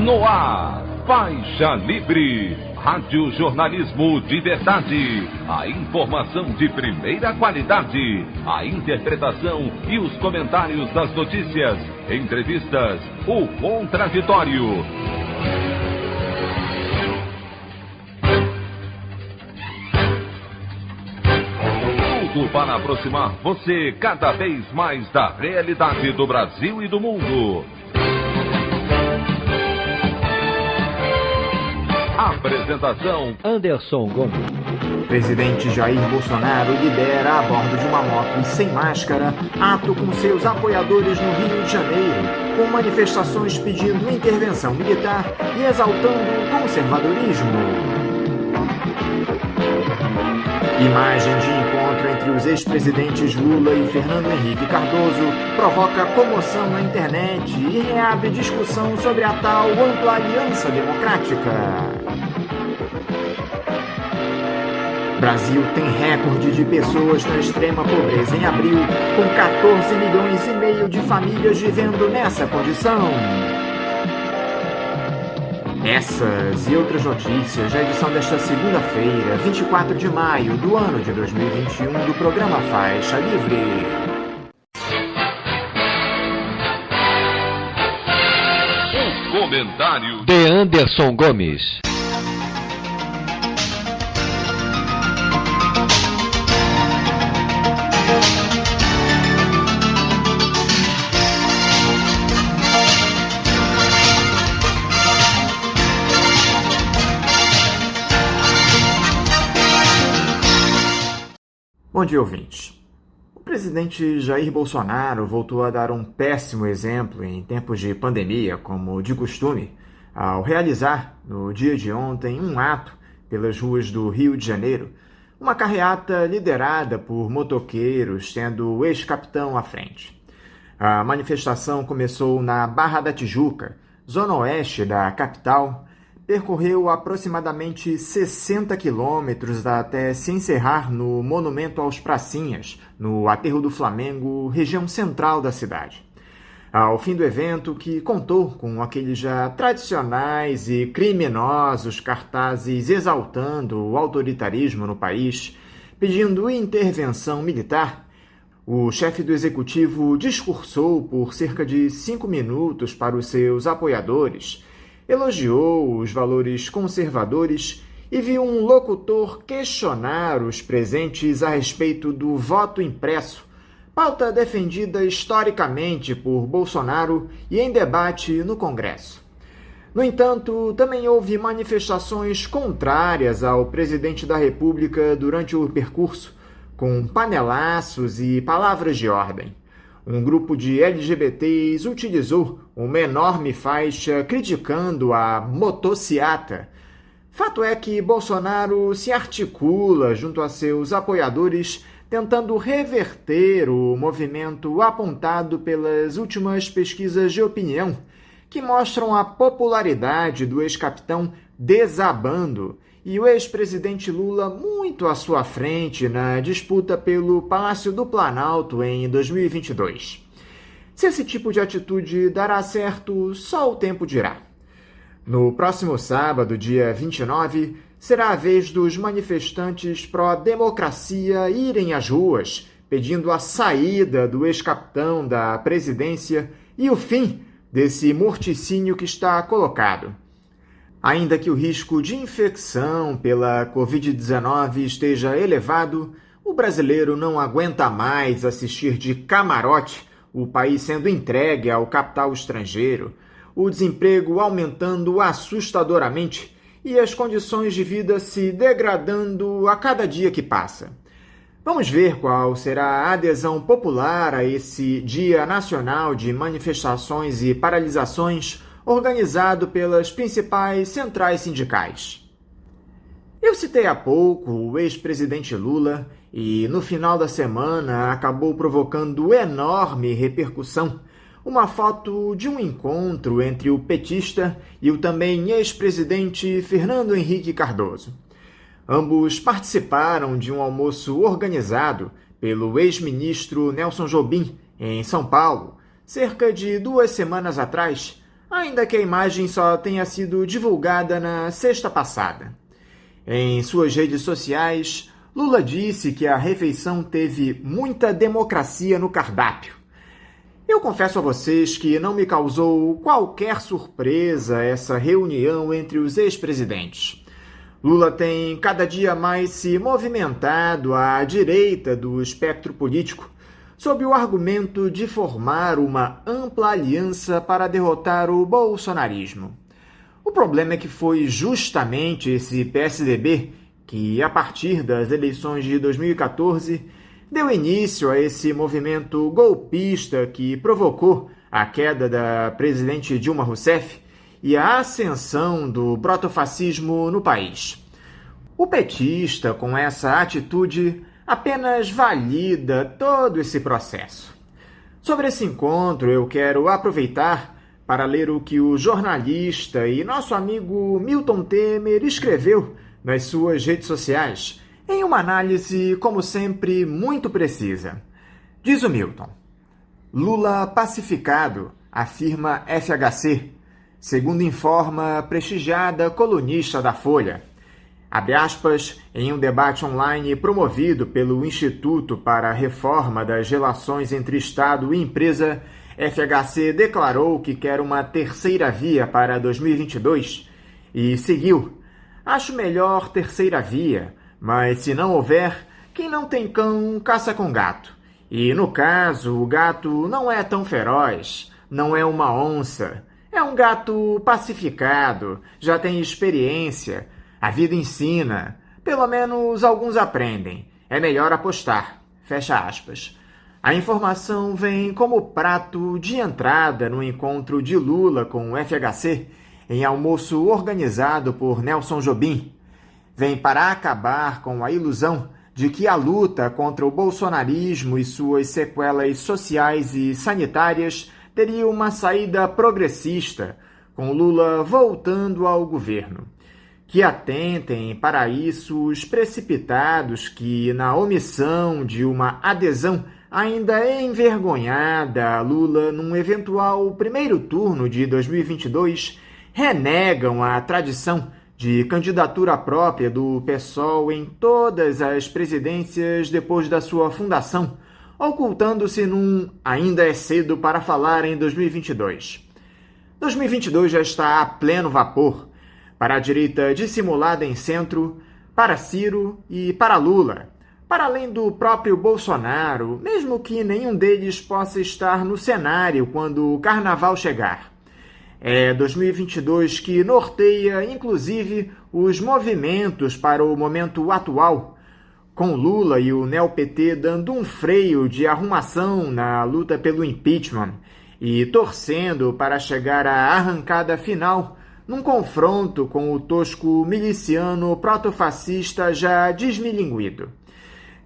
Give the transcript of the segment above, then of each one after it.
No ar, Faixa Livre, rádio jornalismo de verdade, a informação de primeira qualidade, a interpretação e os comentários das notícias, entrevistas, o contraditório. Tudo para aproximar você cada vez mais da realidade do Brasil e do mundo. Apresentação: Anderson Gomes. Presidente Jair Bolsonaro lidera a bordo de uma moto e sem máscara ato com seus apoiadores no Rio de Janeiro, com manifestações pedindo intervenção militar e exaltando o conservadorismo. Imagem de encontro entre os ex-presidentes Lula e Fernando Henrique Cardoso provoca comoção na internet e reabre discussão sobre a tal ampla aliança democrática. Brasil tem recorde de pessoas na extrema pobreza em abril, com 14 milhões e meio de famílias vivendo nessa condição. Essas e outras notícias na edição desta segunda-feira, 24 de maio do ano de 2021, do programa Faixa Livre. O comentário de Anderson Gomes. Bom dia, ouvintes. O presidente Jair Bolsonaro voltou a dar um péssimo exemplo em tempos de pandemia, como de costume, ao realizar, no dia de ontem, um ato pelas ruas do Rio de Janeiro, uma carreata liderada por motoqueiros, tendo o ex-capitão à frente. A manifestação começou na Barra da Tijuca, zona oeste da capital, percorreu aproximadamente 60 quilômetros até se encerrar no Monumento aos Pracinhas, no Aterro do Flamengo, região central da cidade. Ao fim do evento, que contou com aqueles já tradicionais e criminosos cartazes exaltando o autoritarismo no país, pedindo intervenção militar, o chefe do executivo discursou por cerca de 5 minutos para os seus apoiadores, elogiou os valores conservadores e viu um locutor questionar os presentes a respeito do voto impresso, pauta defendida historicamente por Bolsonaro e em debate no Congresso. No entanto, também houve manifestações contrárias ao presidente da República durante o percurso, com panelaços e palavras de ordem. Um grupo de LGBTs utilizou uma enorme faixa criticando a motociata. Fato é que Bolsonaro se articula junto a seus apoiadores, tentando reverter o movimento apontado pelas últimas pesquisas de opinião, que mostram a popularidade do ex-capitão desabando e o ex-presidente Lula muito à sua frente na disputa pelo Palácio do Planalto em 2022. Se esse tipo de atitude dará certo, só o tempo dirá. No próximo sábado, dia 29, será a vez dos manifestantes pró-democracia irem às ruas, pedindo a saída do ex-capitão da presidência e o fim desse morticínio que está colocado. Ainda que o risco de infecção pela Covid-19 esteja elevado, o brasileiro não aguenta mais assistir de camarote o país sendo entregue ao capital estrangeiro, o desemprego aumentando assustadoramente e as condições de vida se degradando a cada dia que passa. Vamos ver qual será a adesão popular a esse Dia Nacional de Manifestações e Paralisações organizado pelas principais centrais sindicais. Eu citei há pouco o ex-presidente Lula e, no final da semana, acabou provocando enorme repercussão uma foto de um encontro entre o petista e o também ex-presidente Fernando Henrique Cardoso. Ambos participaram de um almoço organizado pelo ex-ministro Nelson Jobim, em São Paulo, cerca de 2 semanas atrás, ainda que a imagem só tenha sido divulgada na sexta passada. Em suas redes sociais, Lula disse que a refeição teve muita democracia no cardápio. Eu confesso a vocês que não me causou qualquer surpresa essa reunião entre os ex-presidentes. Lula tem cada dia mais se movimentado à direita do espectro político, sob o argumento de formar uma ampla aliança para derrotar o bolsonarismo. O problema é que foi justamente esse PSDB que, a partir das eleições de 2014, deu início a esse movimento golpista que provocou a queda da presidente Dilma Rousseff e a ascensão do protofascismo no país. O petista, com essa atitude, apenas valida todo esse processo. Sobre esse encontro, eu quero aproveitar para ler o que o jornalista e nosso amigo Milton Temer escreveu nas suas redes sociais, em uma análise, como sempre, muito precisa. Diz o Milton: Lula pacificado, afirma FHC, segundo informa a prestigiada colunista da Folha. Abre aspas, em um debate online promovido pelo Instituto para a Reforma das Relações entre Estado e Empresa, FHC declarou que quer uma terceira via para 2022 e seguiu: acho melhor terceira via, mas se não houver, quem não tem cão caça com gato. E no caso, o gato não é tão feroz, não é uma onça, é um gato pacificado, já tem experiência. A vida ensina, pelo menos alguns aprendem. É melhor apostar. Fecha aspas. A informação vem como prato de entrada no encontro de Lula com o FHC em almoço organizado por Nelson Jobim. Vem para acabar com a ilusão de que a luta contra o bolsonarismo e suas sequelas sociais e sanitárias teria uma saída progressista, com Lula voltando ao governo. Que atentem para isso os precipitados que, na omissão de uma adesão ainda envergonhada a Lula num eventual primeiro turno de 2022, renegam a tradição de candidatura própria do PSOL em todas as presidências depois da sua fundação, ocultando-se num ainda é cedo para falar em 2022. 2022 já está a pleno vapor, para a direita dissimulada em centro, para Ciro e para Lula, para além do próprio Bolsonaro, mesmo que nenhum deles possa estar no cenário quando o carnaval chegar. É 2022 que norteia, inclusive, os movimentos para o momento atual, com Lula e o NeoPT dando um freio de arrumação na luta pelo impeachment e torcendo para chegar à arrancada final num confronto com o tosco miliciano protofascista já desmilinguido.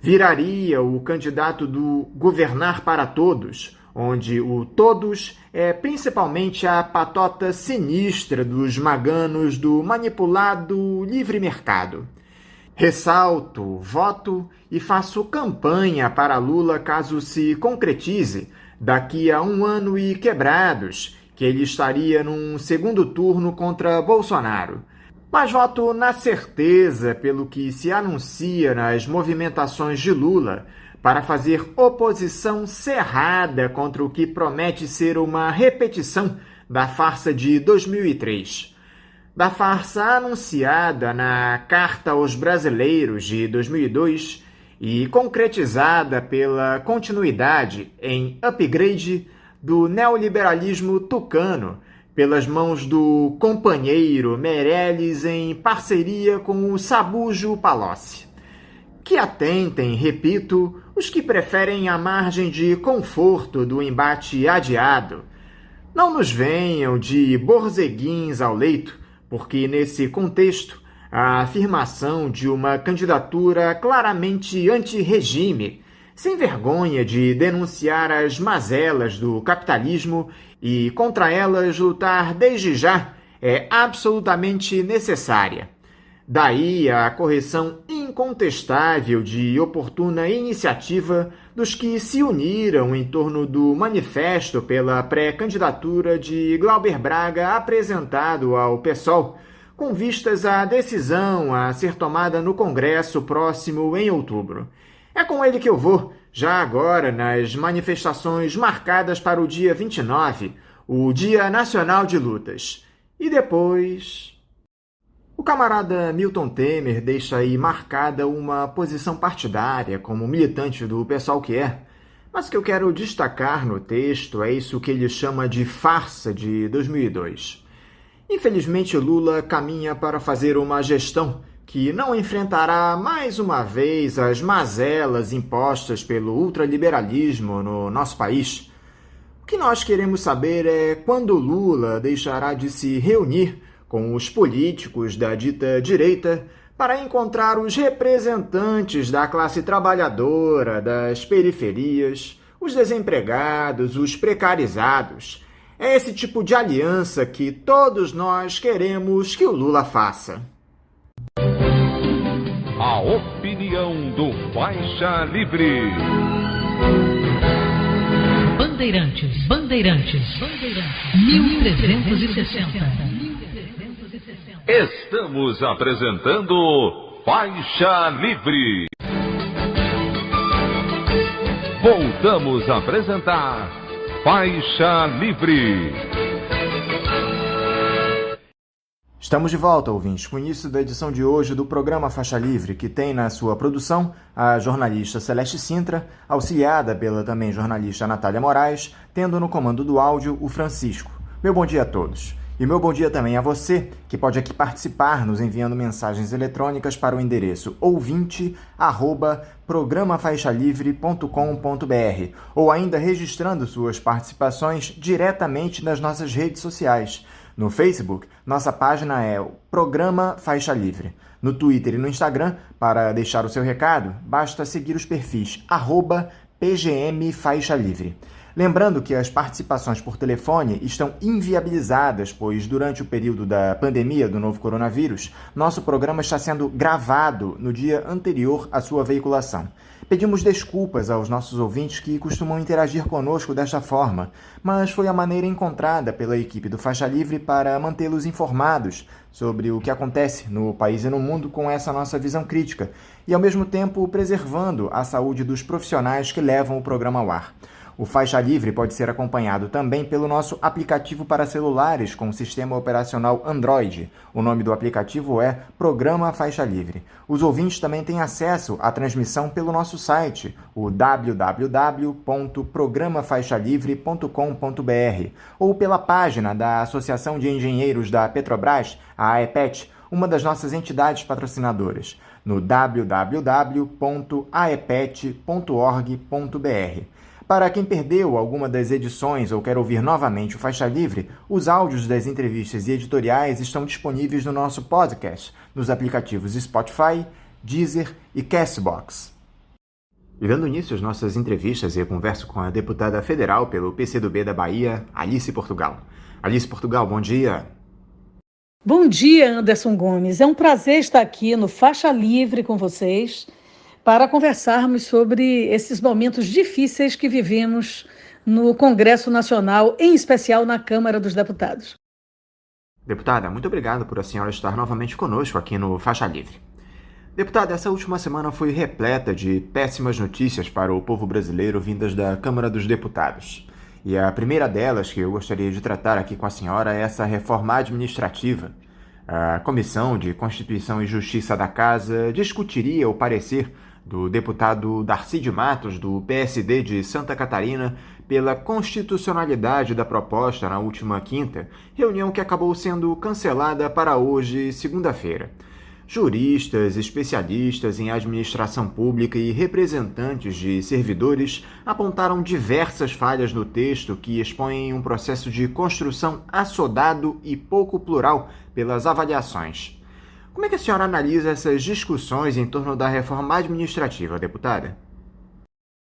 Viraria o candidato do governar para todos, onde o todos é principalmente a patota sinistra dos maganos do manipulado livre mercado. Ressalto, voto e faço campanha para Lula caso se concretize, daqui a 1 ano e quebrados, que ele estaria num segundo turno contra Bolsonaro. Mas voto na certeza pelo que se anuncia nas movimentações de Lula para fazer oposição cerrada contra o que promete ser uma repetição da farsa de 2003. Da farsa anunciada na Carta aos Brasileiros de 2002 e concretizada pela continuidade em upgrade do neoliberalismo tucano, pelas mãos do companheiro Meirelles em parceria com o Sabujo Palocci. Que atentem, repito, os que preferem a margem de conforto do embate adiado. Não nos venham de borzeguins ao leito, porque nesse contexto, a afirmação de uma candidatura claramente anti-regime, sem vergonha de denunciar as mazelas do capitalismo e contra elas lutar desde já, é absolutamente necessária. Daí a correção incontestável de oportuna iniciativa dos que se uniram em torno do manifesto pela pré-candidatura de Glauber Braga apresentado ao PSOL, com vistas à decisão a ser tomada no Congresso próximo em outubro. É com ele que eu vou, já agora nas manifestações marcadas para o dia 29, o Dia Nacional de Lutas. E depois... O camarada Milton Temer deixa aí marcada uma posição partidária como militante do PSOL que é, mas o que eu quero destacar no texto é isso que ele chama de farsa de 2002. Infelizmente, Lula caminha para fazer uma gestão que não enfrentará mais uma vez as mazelas impostas pelo ultraliberalismo no nosso país. O que nós queremos saber é quando Lula deixará de se reunir com os políticos da dita direita para encontrar os representantes da classe trabalhadora, das periferias, os desempregados, os precarizados. É esse tipo de aliança que todos nós queremos que o Lula faça. A opinião do Faixa Livre. Bandeirantes, 1360. Estamos apresentando Faixa Livre. Voltamos a apresentar Faixa Livre. Estamos de volta, ouvintes, com o início da edição de hoje do programa Faixa Livre, que tem na sua produção a jornalista Celeste Sintra, auxiliada pela também jornalista Natália Moraes, tendo no comando do áudio o Francisco. Meu bom dia a todos. E meu bom dia também a você, que pode aqui participar nos enviando mensagens eletrônicas para o endereço ouvinte@programafaixalivre.com.br ou ainda registrando suas participações diretamente nas nossas redes sociais. No Facebook, nossa página é o Programa Faixa Livre. No Twitter e no Instagram, para deixar o seu recado, basta seguir os perfis @PGMFaixaLivre. Lembrando que as participações por telefone estão inviabilizadas, pois durante o período da pandemia do novo coronavírus, nosso programa está sendo gravado no dia anterior à sua veiculação. Pedimos desculpas aos nossos ouvintes que costumam interagir conosco desta forma, mas foi a maneira encontrada pela equipe do Faixa Livre para mantê-los informados sobre o que acontece no país e no mundo com essa nossa visão crítica, e ao mesmo tempo preservando a saúde dos profissionais que levam o programa ao ar. O Faixa Livre pode ser acompanhado também pelo nosso aplicativo para celulares com sistema operacional Android. O nome do aplicativo é Programa Faixa Livre. Os ouvintes também têm acesso à transmissão pelo nosso site, o www.programafaixalivre.com.br, ou pela página da Associação de Engenheiros da Petrobras, a AEPET, uma das nossas entidades patrocinadoras, no www.aepet.org.br. Para quem perdeu alguma das edições ou quer ouvir novamente o Faixa Livre, os áudios das entrevistas e editoriais estão disponíveis no nosso podcast, nos aplicativos Spotify, Deezer e Castbox. E dando início às nossas entrevistas, eu converso com a deputada federal pelo PCdoB da Bahia, Alice Portugal. Alice Portugal, bom dia. Bom dia, Anderson Gomes. É um prazer estar aqui no Faixa Livre com vocês, para conversarmos sobre esses momentos difíceis que vivemos no Congresso Nacional, em especial na Câmara dos Deputados. Deputada, muito obrigado por a senhora estar novamente conosco aqui no Faixa Livre. Deputada, essa última semana foi repleta de péssimas notícias para o povo brasileiro vindas da Câmara dos Deputados. E a primeira delas que eu gostaria de tratar aqui com a senhora é essa reforma administrativa. A Comissão de Constituição e Justiça da Casa discutiria o parecer do deputado Darcy de Matos, do PSD de Santa Catarina, pela constitucionalidade da proposta na última quinta, reunião que acabou sendo cancelada para hoje, segunda-feira. Juristas, especialistas em administração pública e representantes de servidores apontaram diversas falhas no texto que expõem um processo de construção assodado e pouco plural pelas avaliações. Como é que a senhora analisa essas discussões em torno da reforma administrativa, deputada?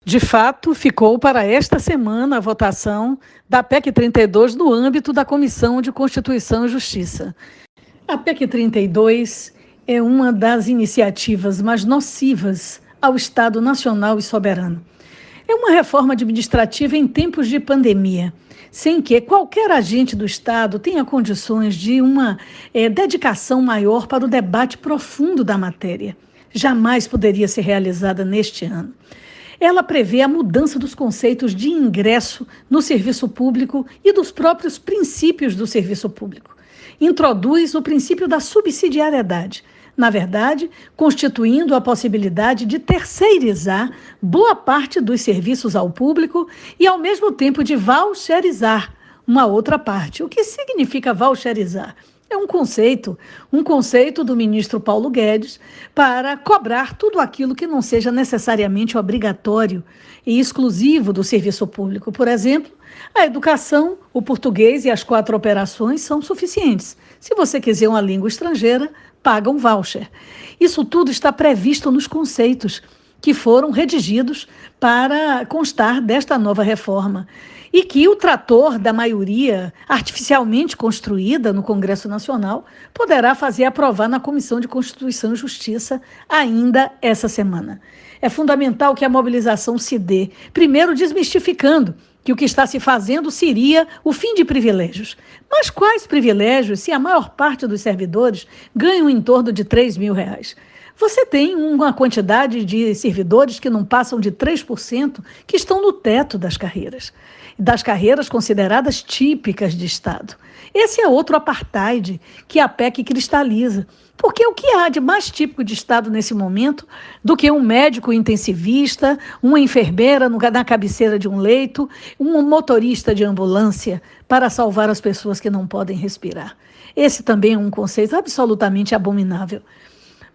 De fato, ficou para esta semana a votação da PEC 32 no âmbito da Comissão de Constituição e Justiça. A PEC 32 é uma das iniciativas mais nocivas ao Estado nacional e soberano. É uma reforma administrativa em tempos de pandemia, sem que qualquer agente do Estado tenha condições de uma dedicação maior para o debate profundo da matéria. Jamais poderia ser realizada neste ano. Ela prevê a mudança dos conceitos de ingresso no serviço público e dos próprios princípios do serviço público. Introduz o princípio da subsidiariedade, na verdade, constituindo a possibilidade de terceirizar boa parte dos serviços ao público e, ao mesmo tempo, de voucherizar uma outra parte. O que significa voucherizar? É um conceito do ministro Paulo Guedes para cobrar tudo aquilo que não seja necessariamente obrigatório e exclusivo do serviço público. Por exemplo, a educação, o português e as 4 operações são suficientes. Se você quiser uma língua estrangeira, paga um voucher. Isso tudo está previsto nos conceitos que foram redigidos para constar desta nova reforma e que o trator da maioria artificialmente construída no Congresso Nacional poderá fazer aprovar na Comissão de Constituição e Justiça ainda essa semana. É fundamental que a mobilização se dê, primeiro desmistificando que o que está se fazendo seria o fim de privilégios. Mas quais privilégios se a maior parte dos servidores ganham em torno de R$3.000? Você tem uma quantidade de servidores que não passam de 3% que estão no teto das carreiras consideradas típicas de Estado. Esse é outro apartheid que a PEC cristaliza. Porque o que há de mais típico de Estado nesse momento do que um médico intensivista, uma enfermeira na cabeceira de um leito, um motorista de ambulância para salvar as pessoas que não podem respirar? Esse também é um conceito absolutamente abominável.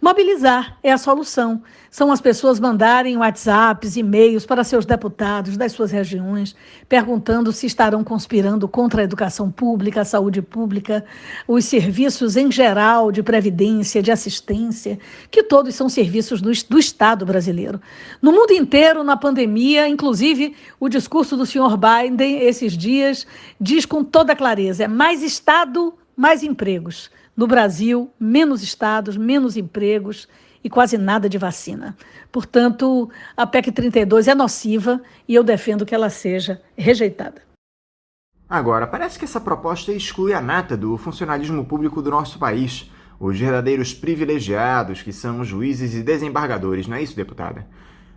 Mobilizar é a solução. São as pessoas mandarem WhatsApps, e-mails para seus deputados das suas regiões, perguntando se estarão conspirando contra a educação pública, a saúde pública, os serviços em geral de previdência, de assistência, que todos são serviços do Estado brasileiro. No mundo inteiro, na pandemia, inclusive o discurso do senhor Biden esses dias diz com toda clareza: é mais Estado, mais empregos. No Brasil, menos estados, menos empregos e quase nada de vacina. Portanto, a PEC 32 é nociva e eu defendo que ela seja rejeitada. Agora, parece que essa proposta exclui a nata do funcionalismo público do nosso país, os verdadeiros privilegiados, que são os juízes e desembargadores, não é isso, deputada?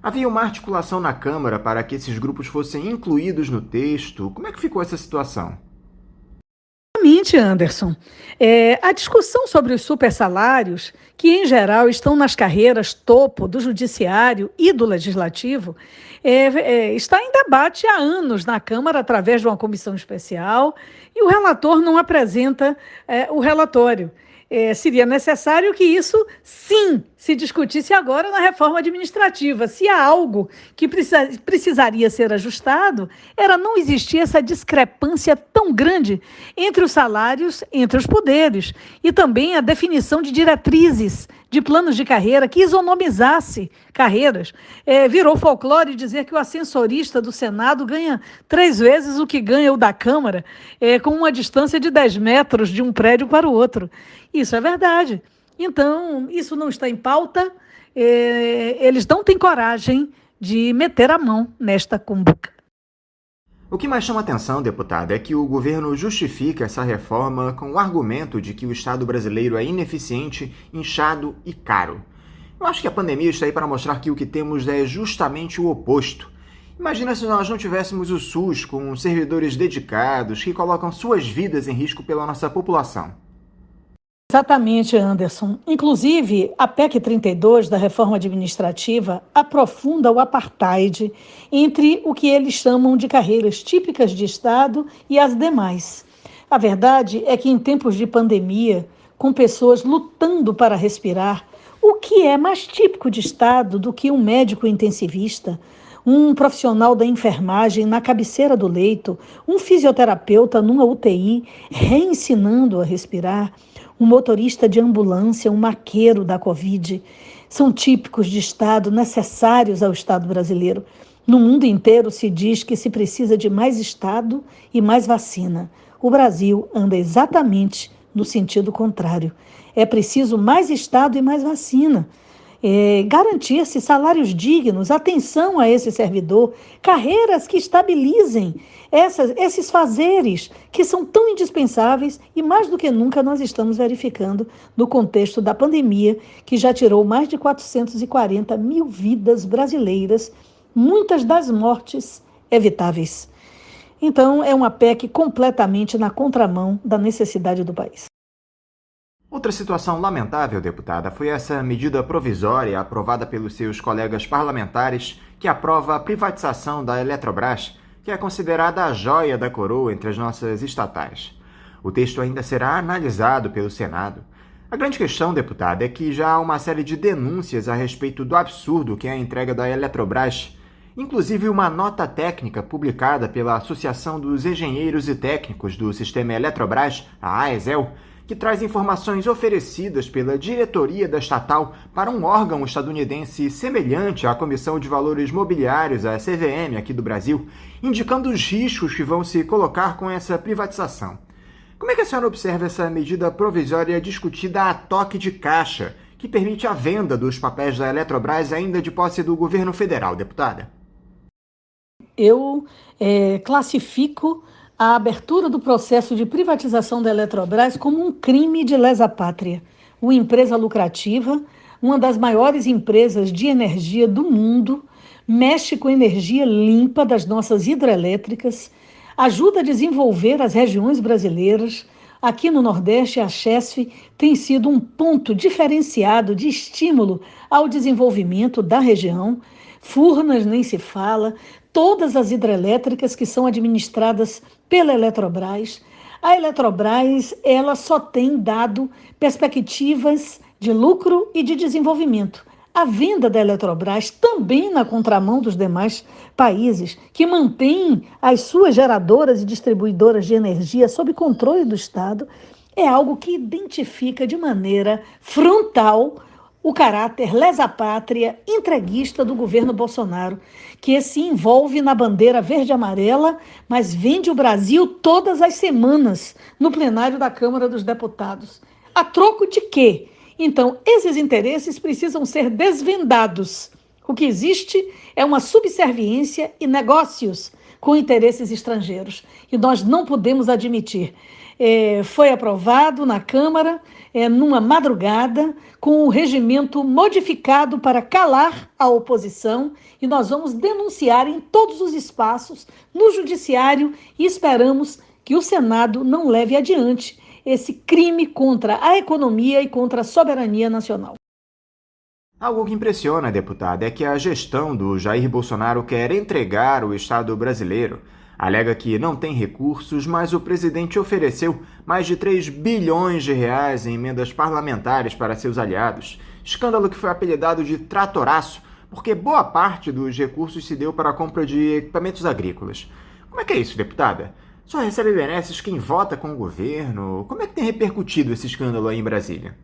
Havia uma articulação na Câmara para que esses grupos fossem incluídos no texto. Como é que ficou essa situação? Anderson, a discussão sobre os supersalários, que em geral estão nas carreiras topo do judiciário e do legislativo, está em debate há anos na Câmara através de uma comissão especial e o relator não apresenta o relatório. Seria necessário que isso, sim, se discutisse agora na reforma administrativa. Se há algo que precisaria ser ajustado, era não existir essa discrepância tão grande entre os salários, entre os poderes, e também a definição de diretrizes, de planos de carreira que isonomizasse carreiras. Virou folclore dizer que o ascensorista do Senado ganha 3 vezes o que ganha o da Câmara, com uma distância de 10 metros de um prédio para o outro. Isso é verdade. Então, isso não está em pauta, eles não têm coragem de meter a mão nesta cumbuca. O que mais chama atenção, deputada, é que o governo justifica essa reforma com o argumento de que o Estado brasileiro é ineficiente, inchado e caro. Eu acho que a pandemia está aí para mostrar que o que temos é justamente o oposto. Imagina se nós não tivéssemos o SUS com servidores dedicados que colocam suas vidas em risco pela nossa população. Exatamente, Anderson. Inclusive, a PEC 32 da reforma administrativa aprofunda o apartheid entre o que eles chamam de carreiras típicas de Estado e as demais. A verdade é que em tempos de pandemia, com pessoas lutando para respirar, o que é mais típico de Estado do que um médico intensivista, um profissional da enfermagem na cabeceira do leito, um fisioterapeuta numa UTI reensinando a respirar, um motorista de ambulância, um maqueiro da Covid, são típicos de Estado necessários ao Estado brasileiro. No mundo inteiro se diz que se precisa de mais Estado e mais vacina. O Brasil anda exatamente no sentido contrário. É preciso mais Estado e mais vacina. Garantir-se salários dignos, atenção a esse servidor, carreiras que estabilizem esses fazeres que são tão indispensáveis e mais do que nunca nós estamos verificando no contexto da pandemia, que já tirou mais de 440 mil vidas brasileiras, muitas das mortes evitáveis. Então, é uma PEC completamente na contramão da necessidade do país. Outra situação lamentável, deputada, foi essa medida provisória aprovada pelos seus colegas parlamentares que aprova a privatização da Eletrobras, que é considerada a joia da coroa entre as nossas estatais. O texto ainda será analisado pelo Senado. A grande questão, deputada, é que já há uma série de denúncias a respeito do absurdo que é a entrega da Eletrobras, inclusive uma nota técnica publicada pela Associação dos Engenheiros e Técnicos do Sistema Eletrobras, a AESEL, que traz informações oferecidas pela diretoria da estatal para um órgão estadunidense semelhante à Comissão de Valores Mobiliários, a CVM, aqui do Brasil, indicando os riscos que vão se colocar com essa privatização. Como é que a senhora observa essa medida provisória discutida a toque de caixa, que permite a venda dos papéis da Eletrobras ainda de posse do governo federal, deputada? Eu classifico a abertura do processo de privatização da Eletrobras como um crime de lesa pátria. Uma empresa lucrativa, uma das maiores empresas de energia do mundo, mexe com energia limpa das nossas hidrelétricas, ajuda a desenvolver as regiões brasileiras. Aqui no Nordeste, a Chesf tem sido um ponto diferenciado de estímulo ao desenvolvimento da região. Furnas nem se fala, todas as hidrelétricas que são administradas pela Eletrobras. A Eletrobras, ela só tem dado perspectivas de lucro e de desenvolvimento. A venda da Eletrobras, também na contramão dos demais países, que mantêm as suas geradoras e distribuidoras de energia sob controle do Estado, é algo que identifica de maneira frontal o caráter lesa-pátria entreguista do governo Bolsonaro, que se envolve na bandeira verde-amarela, mas vende o Brasil todas as semanas no plenário da Câmara dos Deputados. A troco de quê? Então, esses interesses precisam ser desvendados. O que existe é uma subserviência e negócios com interesses estrangeiros. E nós não podemos admitir. Foi aprovado na Câmara, numa madrugada, com o regimento modificado para calar a oposição, e nós vamos denunciar em todos os espaços, no Judiciário, e esperamos que o Senado não leve adiante esse crime contra a economia e contra a soberania nacional. Algo que impressiona, deputada, é que a gestão do Jair Bolsonaro quer entregar o Estado brasileiro. Alega que não tem recursos, mas o presidente ofereceu mais de 3 bilhões de reais em emendas parlamentares para seus aliados. Escândalo que foi apelidado de tratoraço, porque boa parte dos recursos se deu para a compra de equipamentos agrícolas. Como é que é isso, deputada? Só recebe benesses quem vota com o governo? Como é que tem repercutido esse escândalo aí em Brasília?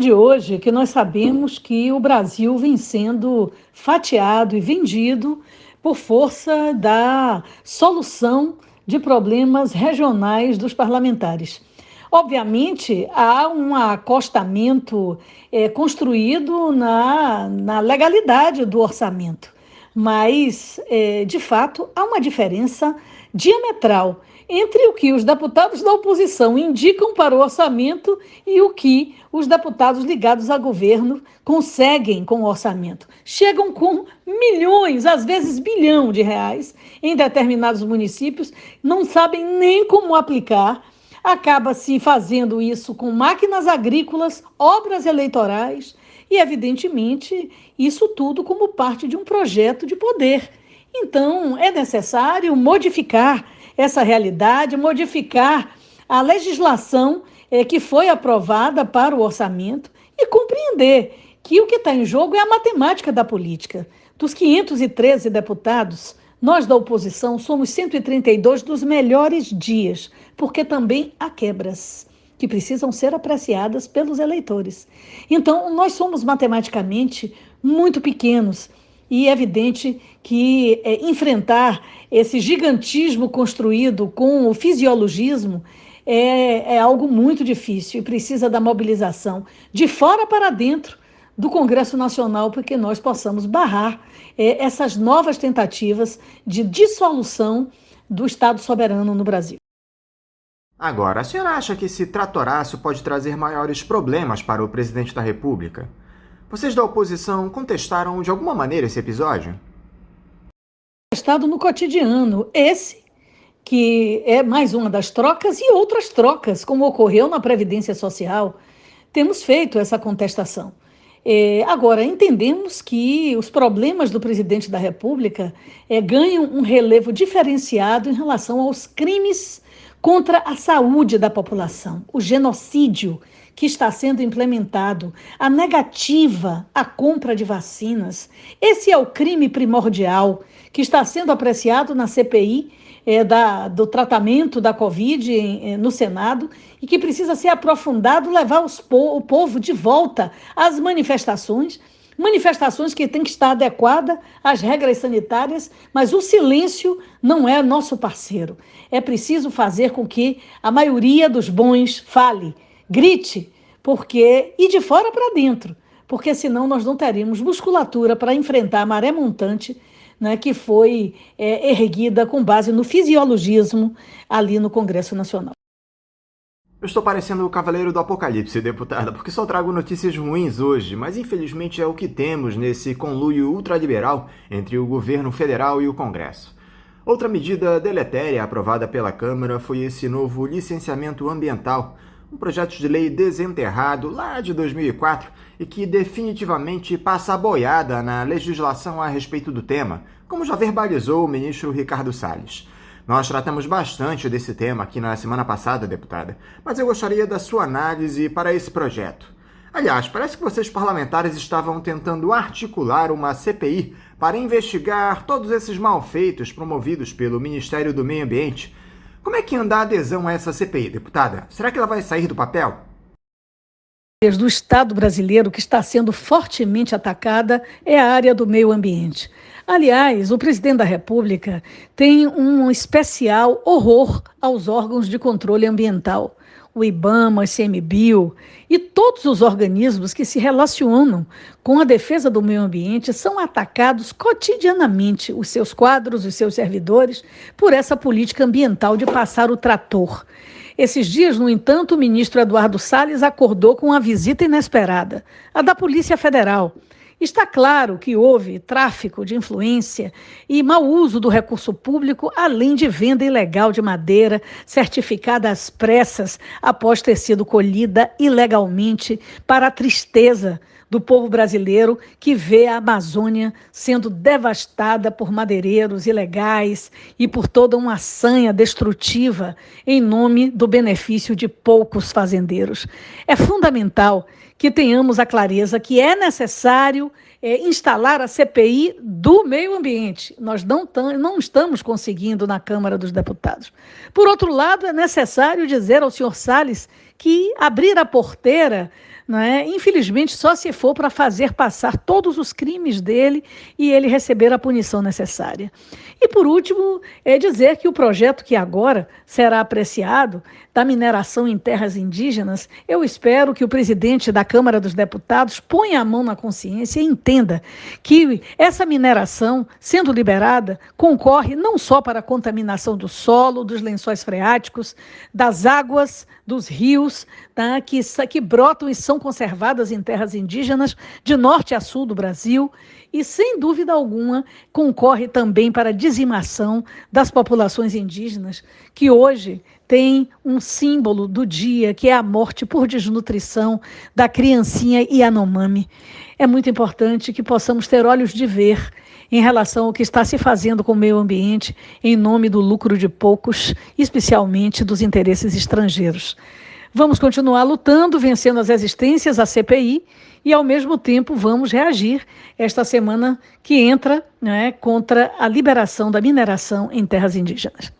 De hoje que nós sabemos que o Brasil vem sendo fatiado e vendido por força da solução de problemas regionais dos parlamentares. Obviamente, há um acostamento construído na legalidade do orçamento, mas, de fato, há uma diferença diametral entre o que os deputados da oposição indicam para o orçamento e o que os deputados ligados ao governo conseguem com o orçamento. Chegam com milhões, às vezes bilhão de reais em determinados municípios, não sabem nem como aplicar, acaba-se fazendo isso com máquinas agrícolas, obras eleitorais e, evidentemente, isso tudo como parte de um projeto de poder. Então, é necessário modificar essa realidade, modificar a legislação que foi aprovada para o orçamento e compreender que o que está em jogo é a matemática da política. Dos 513 deputados, nós da oposição somos 132 dos melhores dias, porque também há quebras que precisam ser apreciadas pelos eleitores. Então, nós somos matematicamente muito pequenos. E é evidente que enfrentar esse gigantismo construído com o fisiologismo é algo muito difícil e precisa da mobilização de fora para dentro do Congresso Nacional para que nós possamos barrar essas novas tentativas de dissolução do Estado soberano no Brasil. Agora, a senhora acha que esse tratoraço pode trazer maiores problemas para o presidente da República? Vocês da oposição contestaram de alguma maneira esse episódio? Estado no cotidiano, esse que é mais uma das trocas e outras trocas, como ocorreu na Previdência Social, temos feito essa contestação. Agora, entendemos que os problemas do presidente da República ganham um relevo diferenciado em relação aos crimes contra a saúde da população, o genocídio que está sendo implementado, a negativa à compra de vacinas. Esse é o crime primordial que está sendo apreciado na CPI do tratamento da Covid no Senado e que precisa ser aprofundado, levar o povo de volta às manifestações que tem que estar adequada às regras sanitárias, mas o silêncio não é nosso parceiro. É preciso fazer com que a maioria dos bons fale, grite, e de fora para dentro, porque senão nós não teríamos musculatura para enfrentar a maré montante, né, que foi erguida com base no fisiologismo ali no Congresso Nacional. Eu estou parecendo o Cavaleiro do Apocalipse, deputada, porque só trago notícias ruins hoje, mas infelizmente é o que temos nesse conluio ultraliberal entre o governo federal e o Congresso. Outra medida deletéria aprovada pela Câmara foi esse novo licenciamento ambiental, um projeto de lei desenterrado lá de 2004 e que definitivamente passa a boiada na legislação a respeito do tema, como já verbalizou o ministro Ricardo Salles. Nós tratamos bastante desse tema aqui na semana passada, deputada, mas eu gostaria da sua análise para esse projeto. Aliás, parece que vocês parlamentares estavam tentando articular uma CPI para investigar todos esses malfeitos promovidos pelo Ministério do Meio Ambiente. Como é que anda a adesão a essa CPI, deputada? Será que ela vai sair do papel? Do Estado brasileiro que está sendo fortemente atacada é a área do meio ambiente. Aliás, o presidente da República tem um especial horror aos órgãos de controle ambiental, o IBAMA, o ICMBio e todos os organismos que se relacionam com a defesa do meio ambiente são atacados cotidianamente, os seus quadros, os seus servidores, por essa política ambiental de passar o trator. Esses dias, no entanto, o ministro Eduardo Salles acordou com uma visita inesperada, a da Polícia Federal. Está claro que houve tráfico de influência e mau uso do recurso público, além de venda ilegal de madeira certificada às pressas após ter sido colhida ilegalmente, para a tristeza do povo brasileiro que vê a Amazônia sendo devastada por madeireiros ilegais e por toda uma sanha destrutiva em nome do benefício de poucos fazendeiros. É fundamental que tenhamos a clareza que é necessário instalar a CPI do meio ambiente. Nós não estamos conseguindo na Câmara dos Deputados. Por outro lado, é necessário dizer ao senhor Salles que abrir a porteira, infelizmente, só se for para fazer passar todos os crimes dele e ele receber a punição necessária. E, por último, é dizer que o projeto que agora será apreciado da mineração em terras indígenas, eu espero que o presidente da Câmara dos Deputados ponha a mão na consciência e entenda que essa mineração, sendo liberada, concorre não só para a contaminação do solo, dos lençóis freáticos, das águas, dos rios, que brotam e são conservadas em terras indígenas de norte a sul do Brasil e, sem dúvida alguma, concorre também para a dizimação das populações indígenas, que hoje tem um símbolo do dia, que é a morte por desnutrição da criancinha Yanomami. É muito importante que possamos ter olhos de ver em relação ao que está se fazendo com o meio ambiente em nome do lucro de poucos, especialmente dos interesses estrangeiros. Vamos continuar lutando, vencendo as resistências à CPI e, ao mesmo tempo, vamos reagir esta semana que entra contra a liberação da mineração em terras indígenas.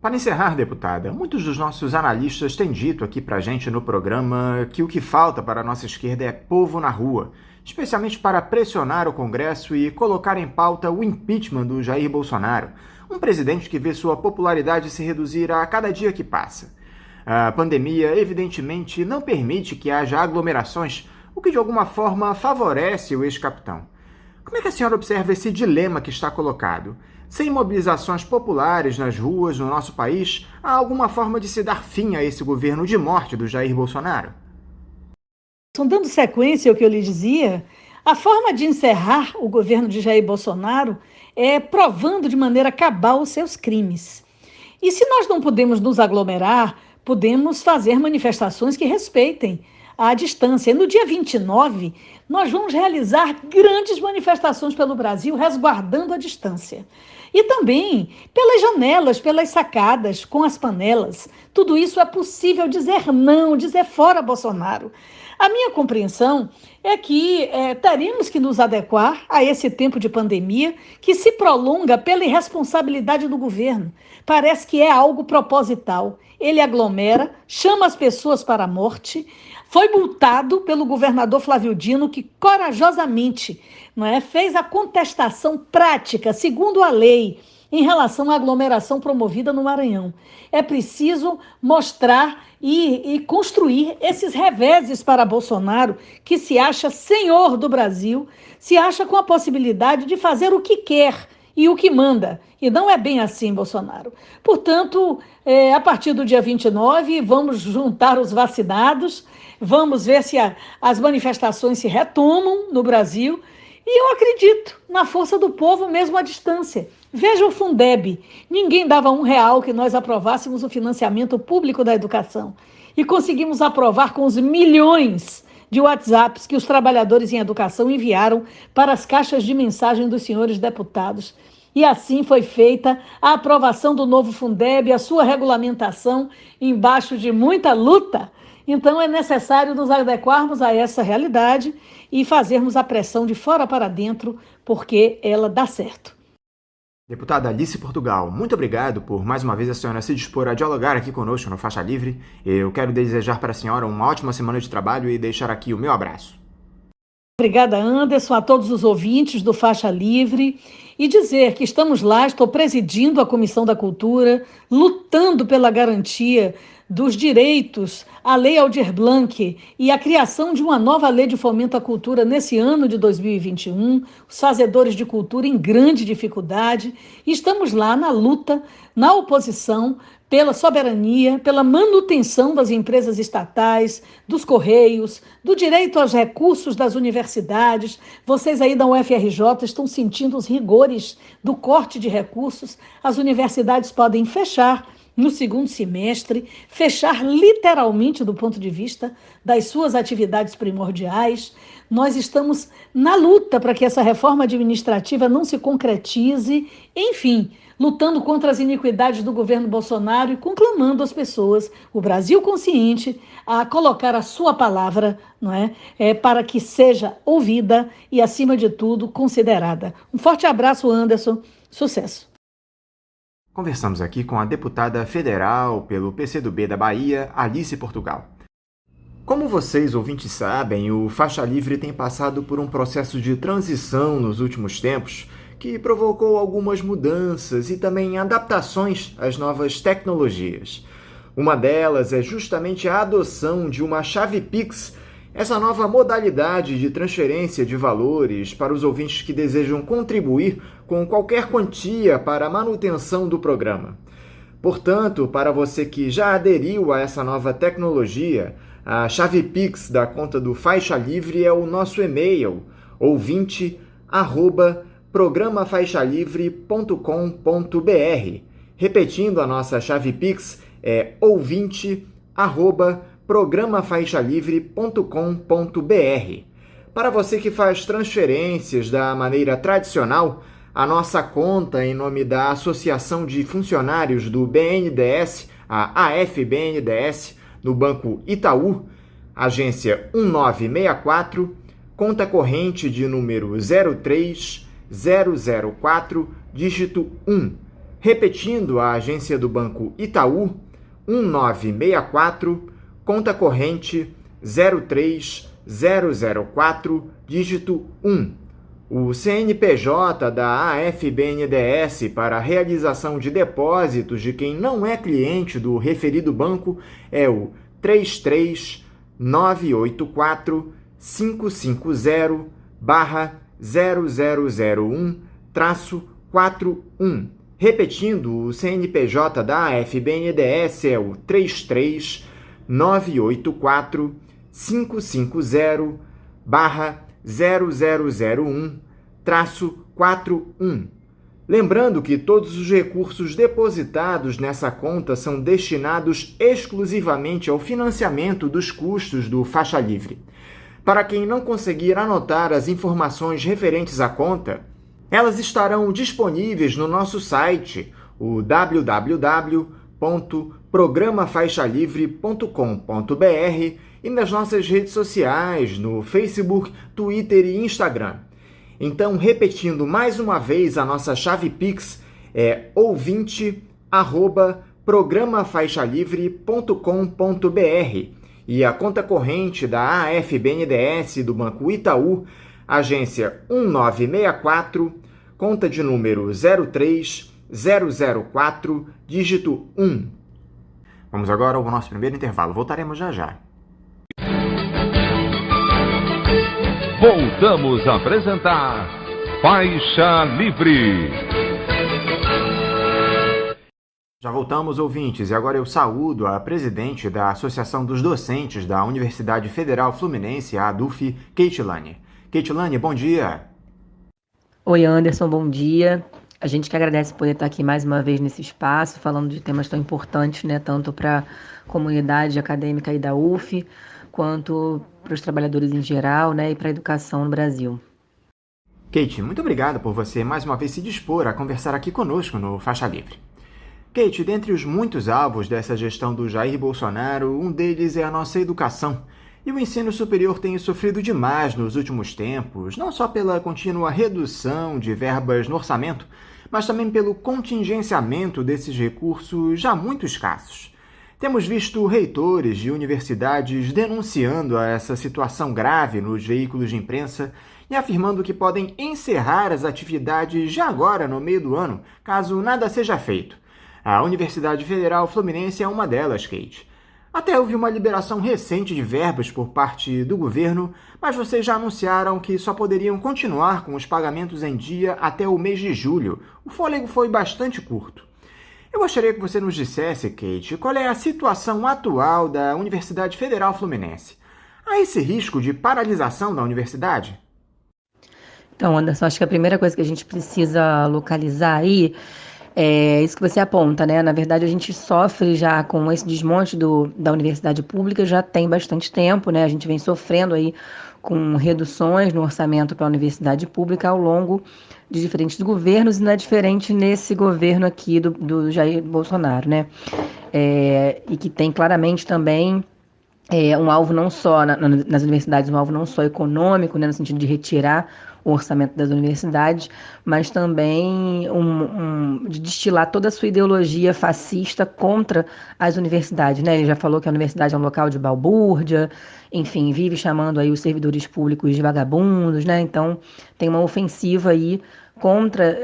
Para encerrar, deputada, muitos dos nossos analistas têm dito aqui pra gente no programa que o que falta para a nossa esquerda é povo na rua, especialmente para pressionar o Congresso e colocar em pauta o impeachment do Jair Bolsonaro, um presidente que vê sua popularidade se reduzir a cada dia que passa. A pandemia, evidentemente, não permite que haja aglomerações, o que de alguma forma favorece o ex-capitão. Como é que a senhora observa esse dilema que está colocado? Sem mobilizações populares nas ruas no nosso país, há alguma forma de se dar fim a esse governo de morte do Jair Bolsonaro? Dando sequência ao que eu lhe dizia, a forma de encerrar o governo de Jair Bolsonaro é provando de maneira cabal os seus crimes. E se nós não podemos nos aglomerar, podemos fazer manifestações que respeitem a distância. E no dia 29, nós vamos realizar grandes manifestações pelo Brasil, resguardando a distância. E também pelas janelas, pelas sacadas, com as panelas. Tudo isso é possível dizer não, dizer fora Bolsonaro. A minha compreensão é que teremos que nos adequar a esse tempo de pandemia que se prolonga pela irresponsabilidade do governo. Parece que é algo proposital. Ele aglomera, chama as pessoas para a morte. Foi multado pelo governador Flávio Dino, que corajosamente fez a contestação prática, segundo a lei, em relação à aglomeração promovida no Maranhão. É preciso mostrar e construir esses reveses para Bolsonaro, que se acha senhor do Brasil, se acha com a possibilidade de fazer o que quer e o que manda. E não é bem assim, Bolsonaro. Portanto, a partir do dia 29, vamos juntar os vacinados, vamos ver se as manifestações se retomam no Brasil. E eu acredito na força do povo mesmo à distância. Veja o Fundeb. Ninguém dava R$1 que nós aprovássemos o financiamento público da educação. E conseguimos aprovar com os milhões de WhatsApps que os trabalhadores em educação enviaram para as caixas de mensagem dos senhores deputados. E assim foi feita a aprovação do novo Fundeb, a sua regulamentação, embaixo de muita luta. Então é necessário nos adequarmos a essa realidade e fazermos a pressão de fora para dentro, porque ela dá certo. Deputada Alice Portugal, muito obrigado por mais uma vez a senhora se dispor a dialogar aqui conosco no Faixa Livre. Eu quero desejar para a senhora uma ótima semana de trabalho e deixar aqui o meu abraço. Obrigada, Anderson, a todos os ouvintes do Faixa Livre e dizer que estamos lá, estou presidindo a Comissão da Cultura, lutando pela garantia dos direitos, a Lei Aldir Blanc e a criação de uma nova lei de fomento à cultura nesse ano de 2021, os fazedores de cultura em grande dificuldade. E estamos lá na luta, na oposição, pela soberania, pela manutenção das empresas estatais, dos Correios, do direito aos recursos das universidades. Vocês aí da UFRJ estão sentindo os rigores do corte de recursos. As universidades podem fechar no segundo semestre, fechar literalmente do ponto de vista das suas atividades primordiais. Nós estamos na luta para que essa reforma administrativa não se concretize, enfim, lutando contra as iniquidades do governo Bolsonaro e conclamando as pessoas, o Brasil consciente, a colocar a sua palavra, para que seja ouvida e, acima de tudo, considerada. Um forte abraço, Anderson. Sucesso. Conversamos aqui com a deputada federal pelo PCdoB da Bahia, Alice Portugal. Como vocês, ouvintes, sabem, o Faixa Livre tem passado por um processo de transição nos últimos tempos que provocou algumas mudanças e também adaptações às novas tecnologias. Uma delas é justamente a adoção de uma chave Pix, essa nova modalidade de transferência de valores para os ouvintes que desejam contribuir com qualquer quantia para a manutenção do programa. Portanto, para você que já aderiu a essa nova tecnologia, a chave Pix da conta do Faixa Livre é o nosso e-mail, ouvinte@programafaixalivre.com.br. Repetindo, a nossa chave Pix é ouvinte@programafaixalivre.com.br. Para você que faz transferências da maneira tradicional, a nossa conta em nome da Associação de Funcionários do BNDES, a AFBNDES, no Banco Itaú, agência 1964, conta corrente de número 03004, dígito 1. Repetindo, a agência do Banco Itaú, 1964, conta corrente 03004, dígito 1. O CNPJ da AFBNDES para a realização de depósitos de quem não é cliente do referido banco é o 33984-550-0001-41. Repetindo, o CNPJ da AFBNDES é o 33984-550-0001-41. Lembrando que todos os recursos depositados nessa conta são destinados exclusivamente ao financiamento dos custos do Faixa Livre. Para quem não conseguir anotar as informações referentes à conta, elas estarão disponíveis no nosso site, o www.programafaixalivre.com.br, e nas nossas redes sociais, no Facebook, Twitter e Instagram. Então, repetindo mais uma vez, a nossa chave Pix é ouvinte@programafaixalivre.com.br e a conta corrente da AFBNDES do Banco Itaú, agência 1964, conta de número 03004, dígito 1. Vamos agora ao nosso primeiro intervalo. Voltaremos já já. Voltamos a apresentar Faixa Livre. Já voltamos, ouvintes, e agora eu saúdo a presidente da Associação dos Docentes da Universidade Federal Fluminense, a ADUF, Keitilane. Keitilane, bom dia. Oi, Anderson, bom dia. A gente que agradece poder estar aqui mais uma vez nesse espaço, falando de temas tão importantes, né, tanto para a comunidade acadêmica aí da UF, quanto para os trabalhadores em geral, né, e para a educação no Brasil. Kate, muito obrigado por você mais uma vez se dispor a conversar aqui conosco no Faixa Livre. Kate, dentre os muitos alvos dessa gestão do Jair Bolsonaro, um deles é a nossa educação. E o ensino superior tem sofrido demais nos últimos tempos, não só pela contínua redução de verbas no orçamento, mas também pelo contingenciamento desses recursos já muito escassos. Temos visto reitores de universidades denunciando essa situação grave nos veículos de imprensa e afirmando que podem encerrar as atividades já agora, no meio do ano, caso nada seja feito. A Universidade Federal Fluminense é uma delas, Kate. Até houve uma liberação recente de verbas por parte do governo, mas vocês já anunciaram que só poderiam continuar com os pagamentos em dia até o mês de julho. O fôlego foi bastante curto. Eu gostaria que você nos dissesse, Kate, qual é a situação atual da Universidade Federal Fluminense. Há esse risco de paralisação da universidade? Então, Anderson, acho que a primeira coisa que a gente precisa localizar aí é isso que você aponta, né? Na verdade, a gente sofre já com esse desmonte da universidade pública já tem bastante tempo, né? A gente vem sofrendo aí com reduções no orçamento para a universidade pública ao longo de diferentes governos, e não é diferente nesse governo aqui do Jair Bolsonaro, né? E que tem claramente também um alvo não só, nas universidades, um alvo não só econômico, né, no sentido de retirar o orçamento das universidades, mas também de destilar toda a sua ideologia fascista contra as universidades, né? Ele já falou que a universidade é um local de balbúrdia, enfim, vive chamando aí os servidores públicos de vagabundos, né? Então, tem uma ofensiva aí contra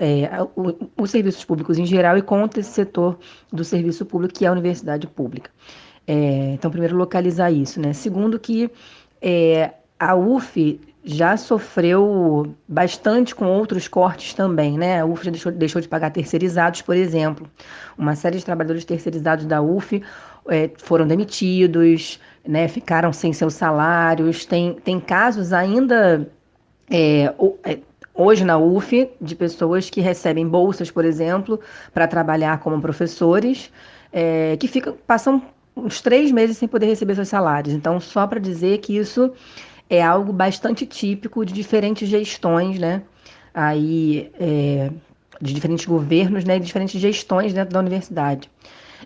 os serviços públicos em geral e contra esse setor do serviço público, que é a universidade pública. Então, primeiro, localizar isso, né? Segundo, que a UF já sofreu bastante com outros cortes também, né? A UF já deixou de pagar terceirizados, por exemplo. Uma série de trabalhadores terceirizados da UF foram demitidos, né? Ficaram sem seus salários. Tem casos ainda hoje na UF de pessoas que recebem bolsas, por exemplo, para trabalhar como professores, que passam uns 3 meses sem poder receber seus salários. Então, só para dizer que isso é algo bastante típico de diferentes gestões, né? Aí, de diferentes governos, né? E de diferentes gestões dentro da universidade.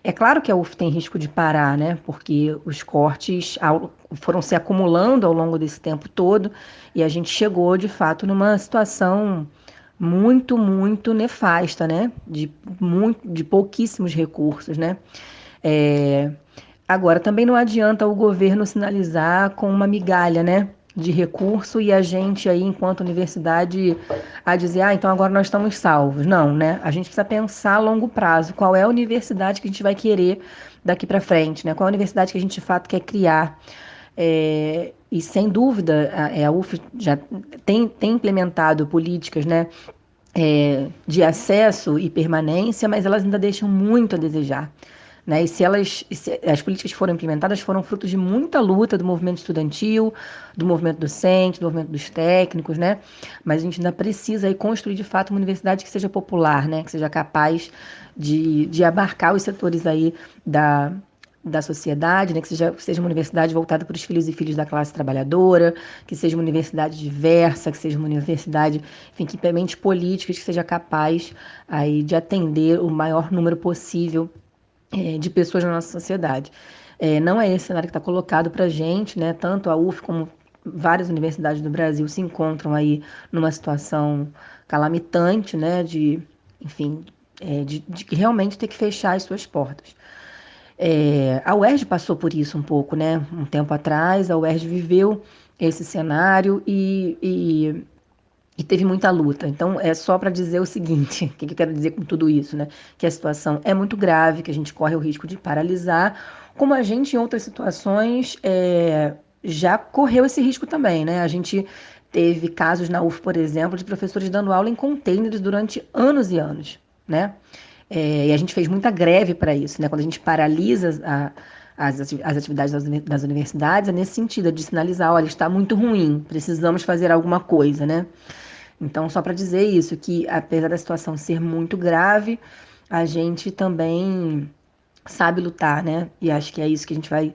É claro que a UF tem risco de parar, né? Porque os cortes foram se acumulando ao longo desse tempo todo e a gente chegou, de fato, numa situação muito, muito nefasta, né? De pouquíssimos recursos, né? Agora, também não adianta o governo sinalizar com uma migalha, né? de recurso e a gente aí, enquanto universidade, a dizer, então agora nós estamos salvos. Não, né? A gente precisa pensar a longo prazo. Qual é a universidade que a gente vai querer daqui para frente, né? Qual é a universidade que a gente, de fato, quer criar? E, sem dúvida, a UF já tem implementado políticas, né, de acesso e permanência, mas elas ainda deixam muito a desejar. Né? E se as políticas que foram implementadas foram frutos de muita luta do movimento estudantil, do movimento docente, do movimento dos técnicos, né? Mas a gente ainda precisa aí construir de fato uma universidade que seja popular, né? Que seja capaz de abarcar os setores aí da sociedade, né? Que seja uma universidade voltada para os filhos e filhas da classe trabalhadora, que seja uma universidade diversa, que seja uma universidade, enfim, que implemente políticas que seja capaz aí de atender o maior número possível de pessoas na nossa sociedade. Não é esse cenário que está colocado para a gente, né? Tanto a UF como várias universidades do Brasil se encontram aí numa situação calamitante, né? De realmente ter que fechar as suas portas. A UERJ passou por isso um pouco, né? Um tempo atrás, a UERJ viveu esse cenário e teve muita luta. Então, é só para dizer o seguinte, o que eu quero dizer com tudo isso, né? Que a situação é muito grave, que a gente corre o risco de paralisar, como a gente, em outras situações, já correu esse risco também, né? A gente teve casos na UF, por exemplo, de professores dando aula em containers durante anos e anos, né? E a gente fez muita greve para isso, né? Quando a gente paralisa as atividades das universidades, é nesse sentido, de sinalizar, olha, está muito ruim, precisamos fazer alguma coisa, né? Então, só para dizer isso, que apesar da situação ser muito grave, a gente também sabe lutar, né? E acho que é isso que a gente vai...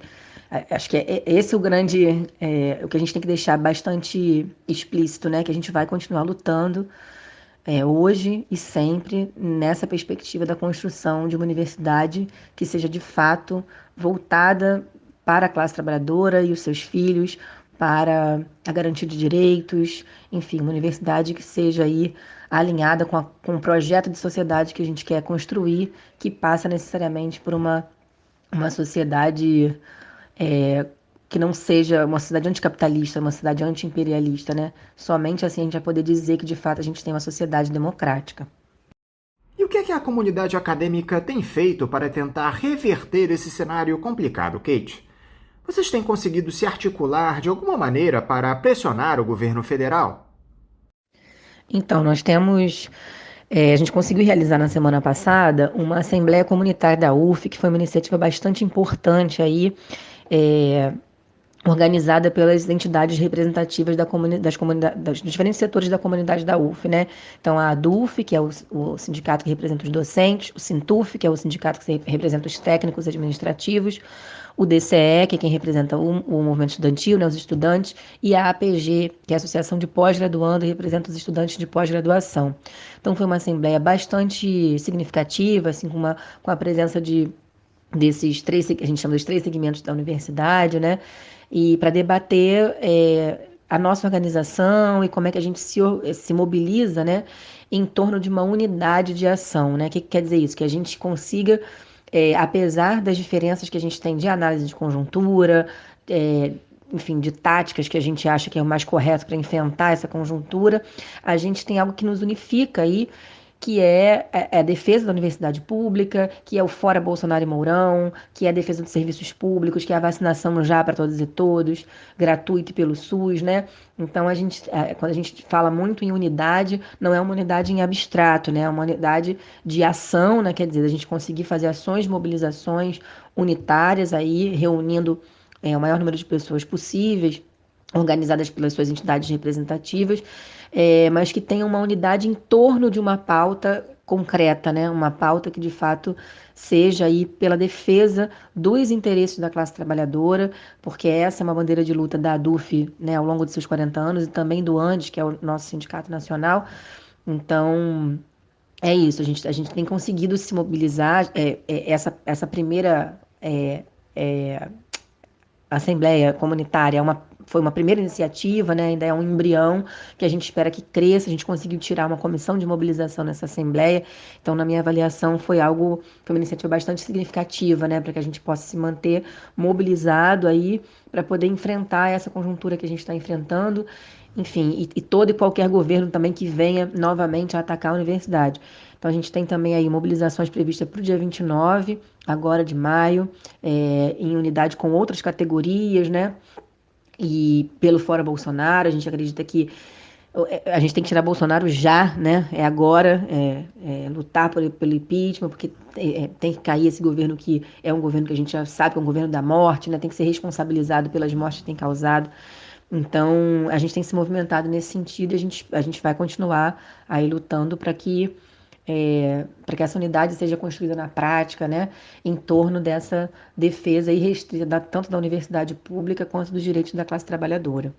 Acho que esse é o grande... o que a gente tem que deixar bastante explícito, né? Que a gente vai continuar lutando hoje e sempre nessa perspectiva da construção de uma universidade que seja, de fato, voltada para a classe trabalhadora e os seus filhos, para a garantia de direitos, enfim, uma universidade que seja aí alinhada com o projeto de sociedade que a gente quer construir, que passa necessariamente por uma sociedade que não seja uma sociedade anticapitalista, uma sociedade anti-imperialista, né? Somente assim a gente vai poder dizer que, de fato, a gente tem uma sociedade democrática. E o que é que a comunidade acadêmica tem feito para tentar reverter esse cenário complicado, Kate? Vocês têm conseguido se articular de alguma maneira para pressionar o governo federal? Então, nós temos... a gente conseguiu realizar na semana passada uma Assembleia Comunitária da UF, que foi uma iniciativa bastante importante aí, organizada pelas entidades representativas dos diferentes setores da comunidade da UF, né? Então, a ADUF, que é o sindicato que representa os docentes, o SINTUF, que é o sindicato que representa os técnicos administrativos, o DCE, que é quem representa o movimento estudantil, né, os estudantes, e a APG, que é a Associação de Pós-Graduando e representa os estudantes de pós-graduação. Então, foi uma assembleia bastante significativa, assim, com a presença desses três, que a gente chama dos 3 segmentos da universidade, né? E para debater a nossa organização e como é que a gente se mobiliza, né, em torno de uma unidade de ação, né? O que quer dizer isso? Que a gente consiga, apesar das diferenças que a gente tem de análise de conjuntura, enfim, de táticas que a gente acha que é o mais correto para enfrentar essa conjuntura, a gente tem algo que nos unifica aí, que é a defesa da universidade pública, que é o fora Bolsonaro e Mourão, que é a defesa dos serviços públicos, que é a vacinação já para todas e todos, gratuito pelo SUS, né? Então, quando a gente fala muito em unidade, não é uma unidade em abstrato, né? É uma unidade de ação, né? Quer dizer, a gente conseguir fazer ações, mobilizações unitárias aí, reunindo o maior número de pessoas possíveis, organizadas pelas suas entidades representativas, mas que tenham uma unidade em torno de uma pauta concreta, né? Uma pauta que, de fato, seja aí pela defesa dos interesses da classe trabalhadora, porque essa é uma bandeira de luta da ADUF, né, ao longo de seus 40 anos, e também do ANDES, que é o nosso sindicato nacional. Então, é isso, a gente tem conseguido se mobilizar. Essa primeira Assembleia Comunitária é uma foi uma primeira iniciativa, né? Ainda é um embrião que a gente espera que cresça. A gente conseguiu tirar uma comissão de mobilização nessa Assembleia. Então, na minha avaliação, foi uma iniciativa bastante significativa, né? Para que a gente possa se manter mobilizado aí para poder enfrentar essa conjuntura que a gente está enfrentando. Enfim, e todo e qualquer governo também que venha novamente a atacar a universidade. Então, a gente tem também aí mobilizações previstas para o dia 29, agora de maio, em unidade com outras categorias, né? E pelo Fora Bolsonaro, a gente acredita que a gente tem que tirar Bolsonaro já, né? É agora, lutar pelo impeachment, porque tem que cair esse governo que é um governo que a gente já sabe que é um governo da morte, né? Tem que ser responsabilizado pelas mortes que tem causado. Então, a gente tem se movimentado nesse sentido e a gente vai continuar aí lutando para que essa unidade seja construída na prática, né, em torno dessa defesa irrestrita tanto da universidade pública quanto dos direitos da classe trabalhadora.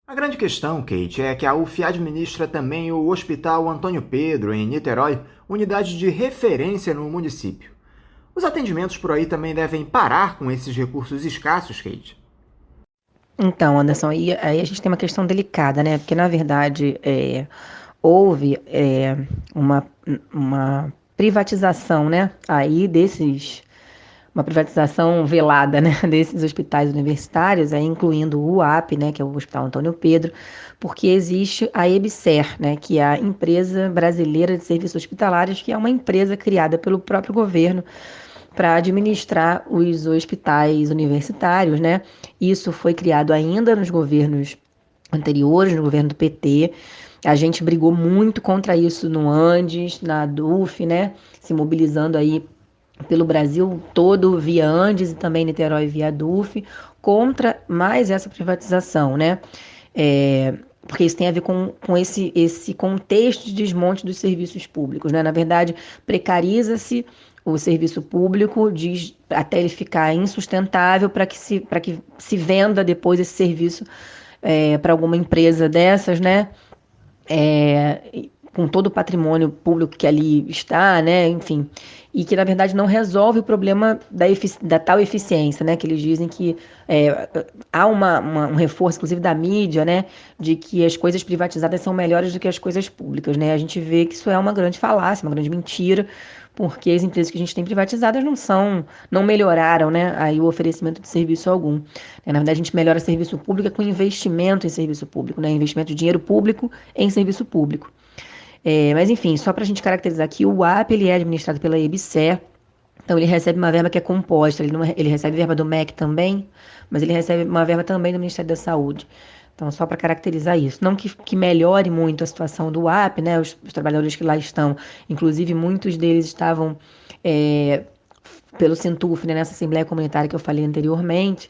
A grande questão, Kate, é que a UF administra também o Hospital Antônio Pedro, em Niterói, unidade de referência no município. Os atendimentos por aí também devem parar com esses recursos escassos, Kate? Então, Anderson, aí a gente tem uma questão delicada, né? Porque, na verdade, houve uma privatização, né? Aí uma privatização velada, né? Desses hospitais universitários, aí incluindo o UAP, né? Que é o Hospital Antônio Pedro, porque existe a EBSER, né? Que é a Empresa Brasileira de Serviços Hospitalares, que é uma empresa criada pelo próprio governo para administrar os hospitais universitários, né? Isso foi criado ainda nos governos anteriores, no governo do PT. A gente brigou muito contra isso no Andes, na DUF, né? Se mobilizando aí pelo Brasil todo via Andes e também Niterói via DUF, contra mais essa privatização, né? Porque isso tem a ver com esse contexto de desmonte dos serviços públicos, né? Na verdade, precariza-se o serviço público até ele ficar insustentável para que se venda depois esse serviço para alguma empresa dessas, né? Com todo o patrimônio público que ali está, né? Enfim, e que na verdade não resolve o problema da tal eficiência, né? Que eles dizem que há um reforço, inclusive da mídia, né? De que as coisas privatizadas são melhores do que as coisas públicas, né? A gente vê que isso é uma grande falácia, uma grande mentira, porque as empresas que a gente tem privatizadas não melhoraram, né? Aí o oferecimento de serviço algum. Na verdade, a gente melhora serviço público com investimento em serviço público, né? Investimento de dinheiro público em serviço público. Mas enfim, só para a gente caracterizar aqui, o UAP ele é administrado pela EBSER, então ele recebe uma verba que é composta, ele recebe verba do MEC também, mas ele recebe uma verba também do Ministério da Saúde. Então, só para caracterizar isso. Não que melhore muito a situação do UAP, né? Os trabalhadores que lá estão, inclusive muitos deles estavam pelo Sintuf, né? Nessa Assembleia Comunitária que eu falei anteriormente,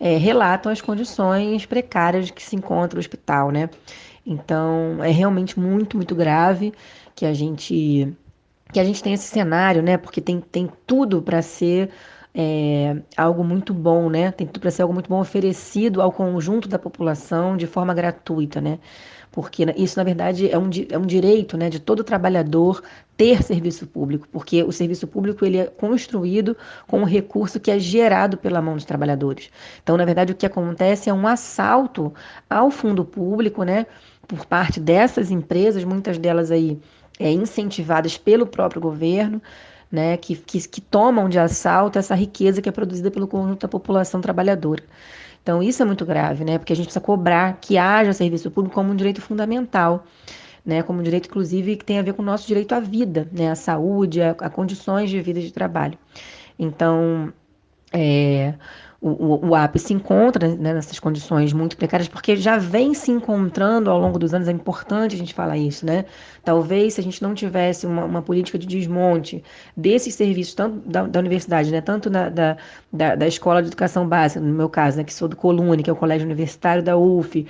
relatam as condições precárias que se encontra o hospital, né? Então, é realmente muito, muito grave que a gente tenha esse cenário, né? Porque tem tudo para ser algo muito bom, né? Tem tudo para ser algo muito bom oferecido ao conjunto da população de forma gratuita, né? Porque isso, na verdade, é um direito, né, de todo trabalhador ter serviço público, porque o serviço público ele é construído com um recurso que é gerado pela mão dos trabalhadores. Então, na verdade, o que acontece é um assalto ao fundo público, né, por parte dessas empresas, muitas delas aí incentivadas pelo próprio governo, né, que tomam de assalto essa riqueza que é produzida pelo conjunto da população trabalhadora. Então, isso é muito grave, né, porque a gente precisa cobrar que haja serviço público como um direito fundamental, né, como um direito, inclusive, que tem a ver com o nosso direito à vida, né, à saúde, a condições de vida e de trabalho. Então, o UAP se encontra, né, nessas condições muito precárias, porque já vem se encontrando ao longo dos anos, é importante a gente falar isso, né? Talvez se a gente não tivesse uma política de desmonte desses serviços, tanto da universidade, né, tanto da escola de educação básica, no meu caso, né, que sou do Colune, que é o colégio universitário da UF,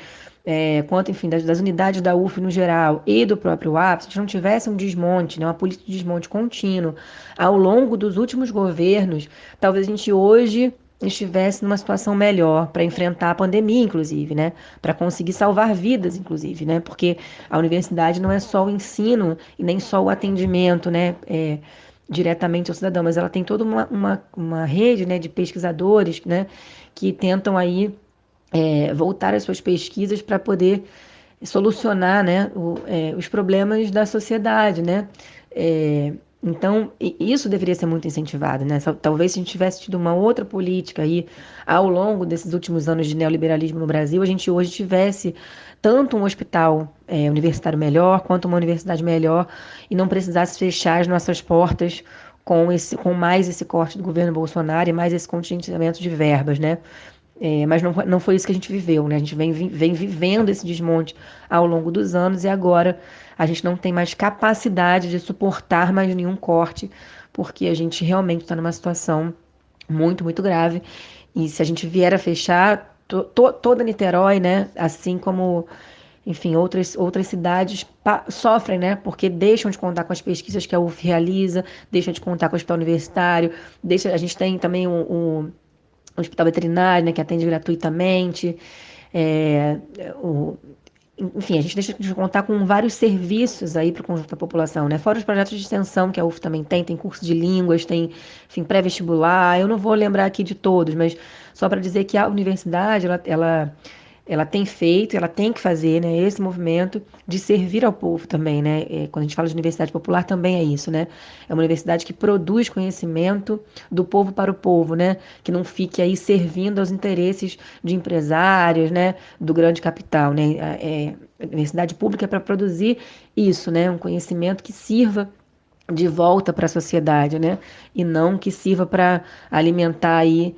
quanto, enfim, das unidades da UF no geral e do próprio UAP, se a gente não tivesse um desmonte, né, uma política de desmonte contínuo ao longo dos últimos governos, talvez a gente hoje estivesse numa situação melhor para enfrentar a pandemia, inclusive, né? Para conseguir salvar vidas, inclusive, né? Porque a universidade não é só o ensino e nem só o atendimento, né? Diretamente ao cidadão, mas ela tem toda uma rede, né, de pesquisadores, né? Que tentam aí voltar às suas pesquisas para poder solucionar, né, os problemas da sociedade, né? Então, isso deveria ser muito incentivado, né? Talvez se a gente tivesse tido uma outra política aí ao longo desses últimos anos de neoliberalismo no Brasil, a gente hoje tivesse tanto um hospital universitário melhor, quanto uma universidade melhor, e não precisasse fechar as nossas portas com mais esse corte do governo Bolsonaro e mais esse contingenciamento de verbas, né? Mas não foi isso que a gente viveu, né? A gente vem vivendo esse desmonte ao longo dos anos e agora a gente não tem mais capacidade de suportar mais nenhum corte, porque a gente realmente está numa situação muito, muito grave. E se a gente vier a fechar, toda Niterói, né? Assim como, enfim, outras cidades sofrem, né? Porque deixam de contar com as pesquisas que a UF realiza, deixam de contar com o hospital universitário, a gente tem também um hospital veterinário, né, que atende gratuitamente, enfim, a gente deixa de contar com vários serviços aí para o conjunto da população, né? Fora os projetos de extensão que a UF também tem curso de línguas, tem, enfim, pré-vestibular, eu não vou lembrar aqui de todos, mas só para dizer que a universidade, ela tem feito, ela tem que fazer, né, esse movimento de servir ao povo também, né? Quando a gente fala de universidade popular também é isso, né? É uma universidade que produz conhecimento do povo para o povo, né? Que não fique aí servindo aos interesses de empresários, né? Do grande capital, né? A universidade pública é para produzir isso, né? Um conhecimento que sirva de volta para a sociedade, né? E não que sirva para alimentar aí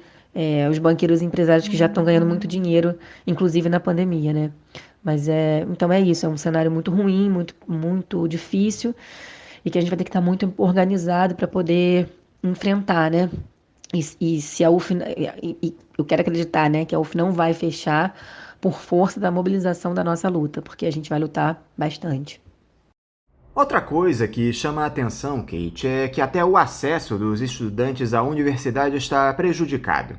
os banqueiros e empresários que já estão ganhando muito dinheiro, inclusive na pandemia, né? Mas então é isso, é um cenário muito ruim, muito, muito difícil e que a gente vai ter que estar muito organizado para poder enfrentar, né? E se a UF, eu quero acreditar, né, que a UF não vai fechar por força da mobilização da nossa luta, porque a gente vai lutar bastante. Outra coisa que chama a atenção, Kate, é que até o acesso dos estudantes à universidade está prejudicado.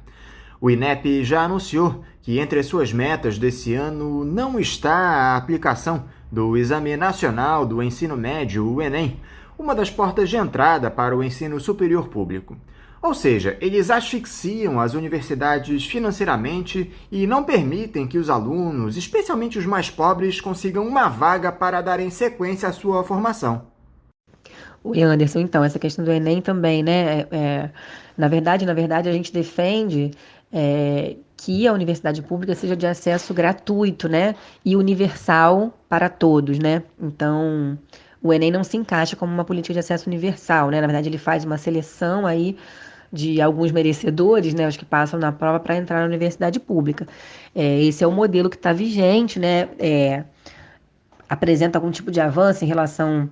O INEP já anunciou que entre as suas metas desse ano não está a aplicação do Exame Nacional do Ensino Médio, o Enem, uma das portas de entrada para o ensino superior público. Ou seja, eles asfixiam as universidades financeiramente e não permitem que os alunos, especialmente os mais pobres, consigam uma vaga para darem sequência à sua formação. O Anderson, então, essa questão do Enem também, né? Na verdade, a gente defende que a universidade pública seja de acesso gratuito, né? E universal para todos, né? Então, o Enem não se encaixa como uma política de acesso universal, né? Na verdade, ele faz uma seleção aí de alguns merecedores, né, os que passam na prova para entrar na universidade pública. Esse é o modelo que está vigente, né, apresenta algum tipo de avanço em relação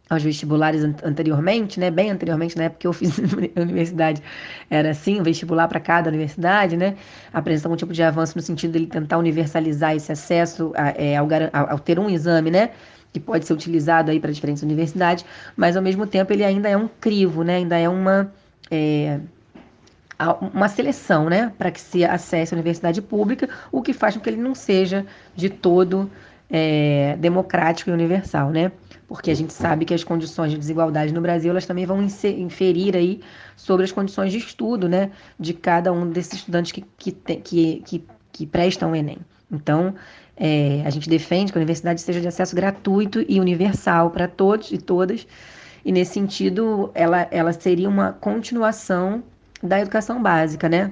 aos vestibulares anteriormente, né, bem anteriormente, na época que eu fiz na universidade, era assim, um vestibular para cada universidade, né, apresenta algum tipo de avanço no sentido de ele tentar universalizar esse acesso ao ter um exame, né, que pode ser utilizado aí para diferentes universidades, mas ao mesmo tempo ele ainda é um crivo, né, ainda é uma seleção, né, para que se acesse a universidade pública, o que faz com que ele não seja de todo democrático e universal, né? Porque a gente sabe que as condições de desigualdade no Brasil, elas também vão inferir aí sobre as condições de estudo, né, de cada um desses estudantes que prestam o Enem. Então, a gente defende que a universidade seja de acesso gratuito e universal para todos e todas, e nesse sentido, ela seria uma continuação da educação básica, né?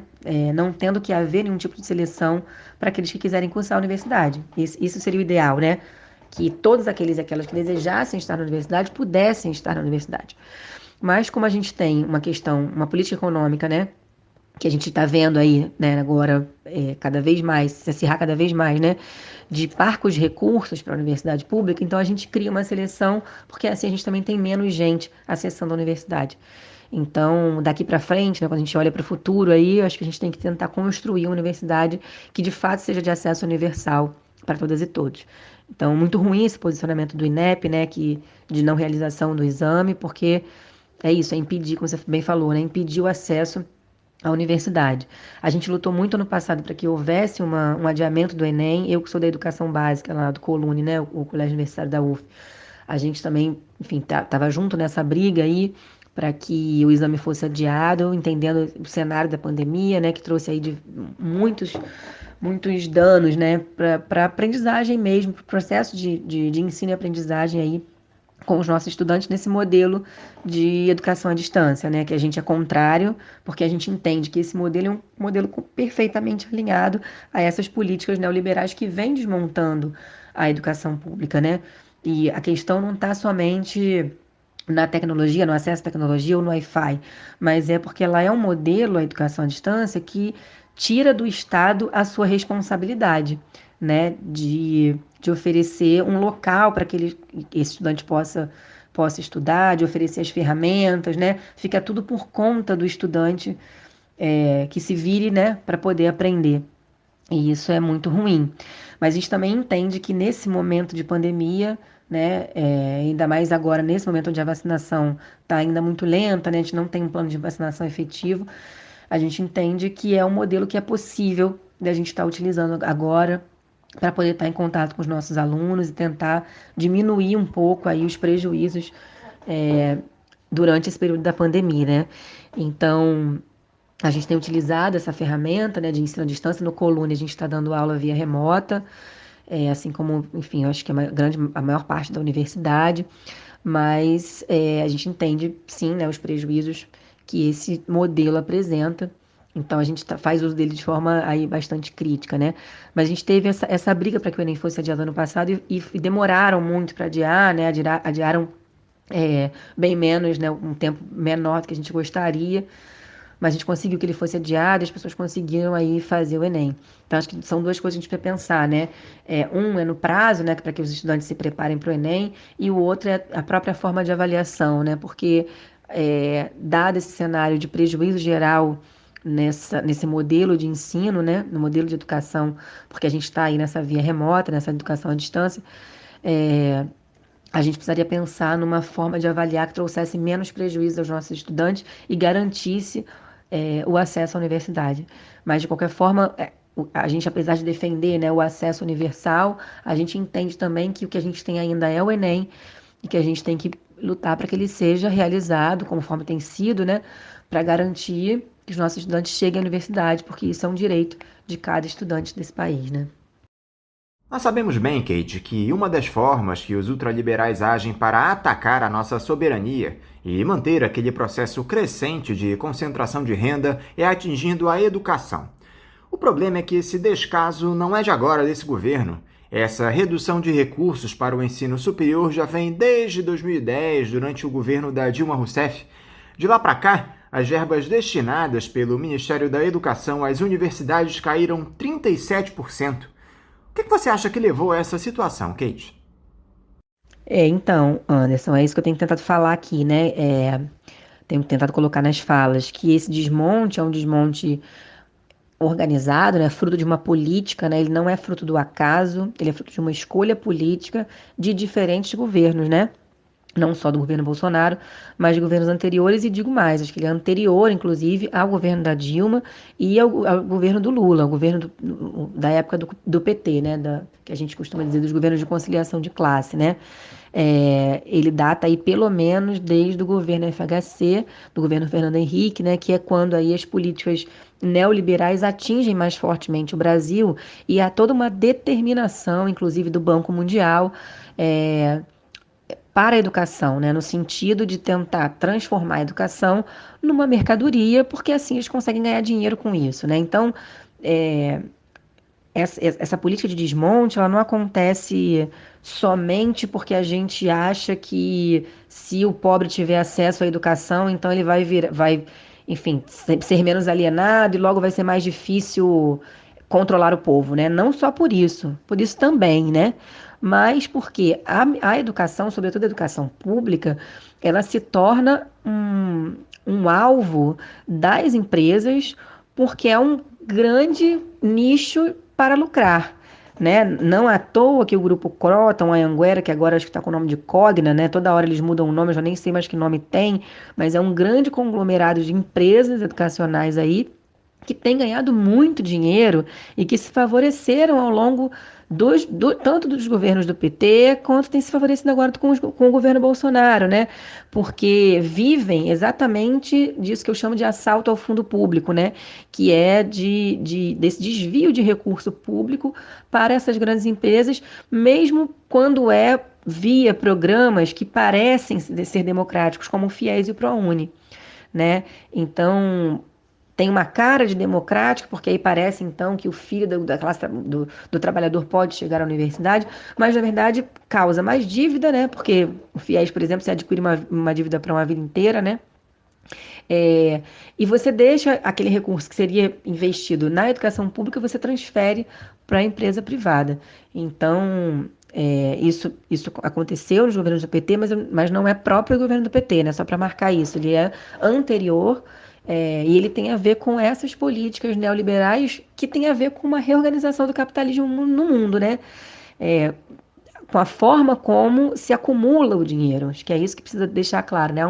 Não tendo que haver nenhum tipo de seleção para aqueles que quiserem cursar a universidade. Isso seria o ideal, né? Que todos aqueles e aquelas que desejassem estar na universidade pudessem estar na universidade. Mas como a gente tem uma política econômica, né? Que a gente está vendo aí, né, agora cada vez mais, se acirrar cada vez mais, né, de parcos recursos para a universidade pública, então a gente cria uma seleção, porque assim a gente também tem menos gente acessando a universidade. Então, daqui para frente, né, quando a gente olha para o futuro, aí, eu acho que a gente tem que tentar construir uma universidade que de fato seja de acesso universal para todas e todos. Então, muito ruim esse posicionamento do INEP, né, de não realização do exame, porque é isso, é impedir, como você bem falou, né, impedir o acesso à universidade. A gente lutou muito ano passado para que houvesse um adiamento do Enem. Eu que sou da educação básica lá do Colune, né, o Colégio Universitário da UF, a gente também, enfim, estava junto nessa briga aí para que o exame fosse adiado, entendendo o cenário da pandemia, né, que trouxe aí de muitos danos, né, para a aprendizagem mesmo, para o processo de ensino e aprendizagem aí com os nossos estudantes nesse modelo de educação à distância, né? Que a gente é contrário, porque a gente entende que esse modelo é um modelo perfeitamente alinhado a essas políticas neoliberais que vêm desmontando a educação pública, né? E a questão não está somente na tecnologia, no acesso à tecnologia ou no Wi-Fi, mas é porque ela é um modelo, a educação à distância, que tira do Estado a sua responsabilidade, né, de oferecer um local para que esse estudante possa estudar, de oferecer as ferramentas, né, fica tudo por conta do estudante que se vire, né, para poder aprender. E isso é muito ruim. Mas a gente também entende que nesse momento de pandemia, né, ainda mais agora, nesse momento onde a vacinação está ainda muito lenta, né, a gente não tem um plano de vacinação efetivo, a gente entende que é um modelo que é possível da gente estar utilizando agora para poder estar em contato com os nossos alunos e tentar diminuir um pouco aí os prejuízos durante esse período da pandemia, né? Então, a gente tem utilizado essa ferramenta, né, de ensino à distância. No Colune a gente está dando aula via remota, assim como, enfim, eu acho que a maior parte da universidade, mas a gente entende, sim, né, os prejuízos que esse modelo apresenta. Então, a gente faz uso dele de forma aí bastante crítica, né? Mas a gente teve essa briga para que o Enem fosse adiado ano passado e demoraram muito para adiar, né? Adiaram bem menos, né? Um tempo menor do que a gente gostaria. Mas a gente conseguiu que ele fosse adiado e as pessoas conseguiram aí fazer o Enem. Então, acho que são duas coisas que a gente precisa pensar, né? Um é no prazo, né, para que os estudantes se preparem para o Enem, e o outro é a própria forma de avaliação, né? Porque, dado esse cenário de prejuízo geral nesse modelo de ensino, né, no modelo de educação, porque a gente está aí nessa via remota, nessa educação à distância, a gente precisaria pensar numa forma de avaliar que trouxesse menos prejuízo aos nossos estudantes e garantisse o acesso à universidade. Mas, de qualquer forma, a gente, apesar de defender, né, o acesso universal, a gente entende também que o que a gente tem ainda é o Enem e que a gente tem que lutar para que ele seja realizado, conforme tem sido, né, para garantir que os nossos estudantes cheguem à universidade, porque isso é um direito de cada estudante desse país, né? Nós sabemos bem, Kate, que uma das formas que os ultraliberais agem para atacar a nossa soberania e manter aquele processo crescente de concentração de renda é atingindo a educação. O problema é que esse descaso não é de agora desse governo. Essa redução de recursos para o ensino superior já vem desde 2010, durante o governo da Dilma Rousseff. De lá para cá, as verbas destinadas pelo Ministério da Educação às universidades caíram 37%. O que você acha que levou a essa situação, Kate? Então, Anderson, é isso que eu tenho tentado falar aqui, né? Tenho tentado colocar nas falas que esse desmonte é um desmonte organizado, né? Fruto de uma política, né? Ele não é fruto do acaso, ele é fruto de uma escolha política de diferentes governos, né? Não só do governo Bolsonaro, mas de governos anteriores, e digo mais, acho que ele é anterior, inclusive, ao governo da Dilma e ao governo do Lula, ao governo da época do PT, né, que a gente costuma dizer dos governos de conciliação de classe, né. Ele data aí pelo menos desde o governo FHC, do governo Fernando Henrique, né, que é quando aí as políticas neoliberais atingem mais fortemente o Brasil, e há toda uma determinação, inclusive do Banco Mundial, para a educação, né, no sentido de tentar transformar a educação numa mercadoria, porque assim eles conseguem ganhar dinheiro com isso, né? Então, essa política de desmonte, ela não acontece somente porque a gente acha que se o pobre tiver acesso à educação, então ele vai, enfim, ser menos alienado e logo vai ser mais difícil controlar o povo, né? Não só por isso também, né? Mas porque a educação, sobretudo a educação pública, ela se torna um alvo das empresas, porque é um grande nicho para lucrar, né? Não à toa que o grupo Croton, a Anhanguera, que agora acho que está com o nome de Cogna, né? Toda hora eles mudam o nome, eu já nem sei mais que nome tem, mas é um grande conglomerado de empresas educacionais aí, que têm ganhado muito dinheiro e que se favoreceram ao longo tanto dos governos do PT, quanto tem se favorecido agora com o governo Bolsonaro, né? Porque vivem exatamente disso que eu chamo de assalto ao fundo público, né? Que é desse desvio de recurso público para essas grandes empresas, mesmo quando é via programas que parecem ser democráticos, como o FIES e o ProUni, né? Então, tem uma cara de democrático, porque aí parece então que o filho da classe do trabalhador pode chegar à universidade, mas na verdade causa mais dívida, né? Porque o FIES, por exemplo, você adquire uma dívida para uma vida inteira, né? E você deixa aquele recurso que seria investido na educação pública, você transfere para a empresa privada. Então, isso aconteceu nos governos do PT, mas não é próprio governo do PT, né? Só para marcar isso. Ele é anterior. E ele tem a ver com essas políticas neoliberais que tem a ver com uma reorganização do capitalismo no mundo, né? Com a forma como se acumula o dinheiro. Acho que é isso que precisa deixar claro, né?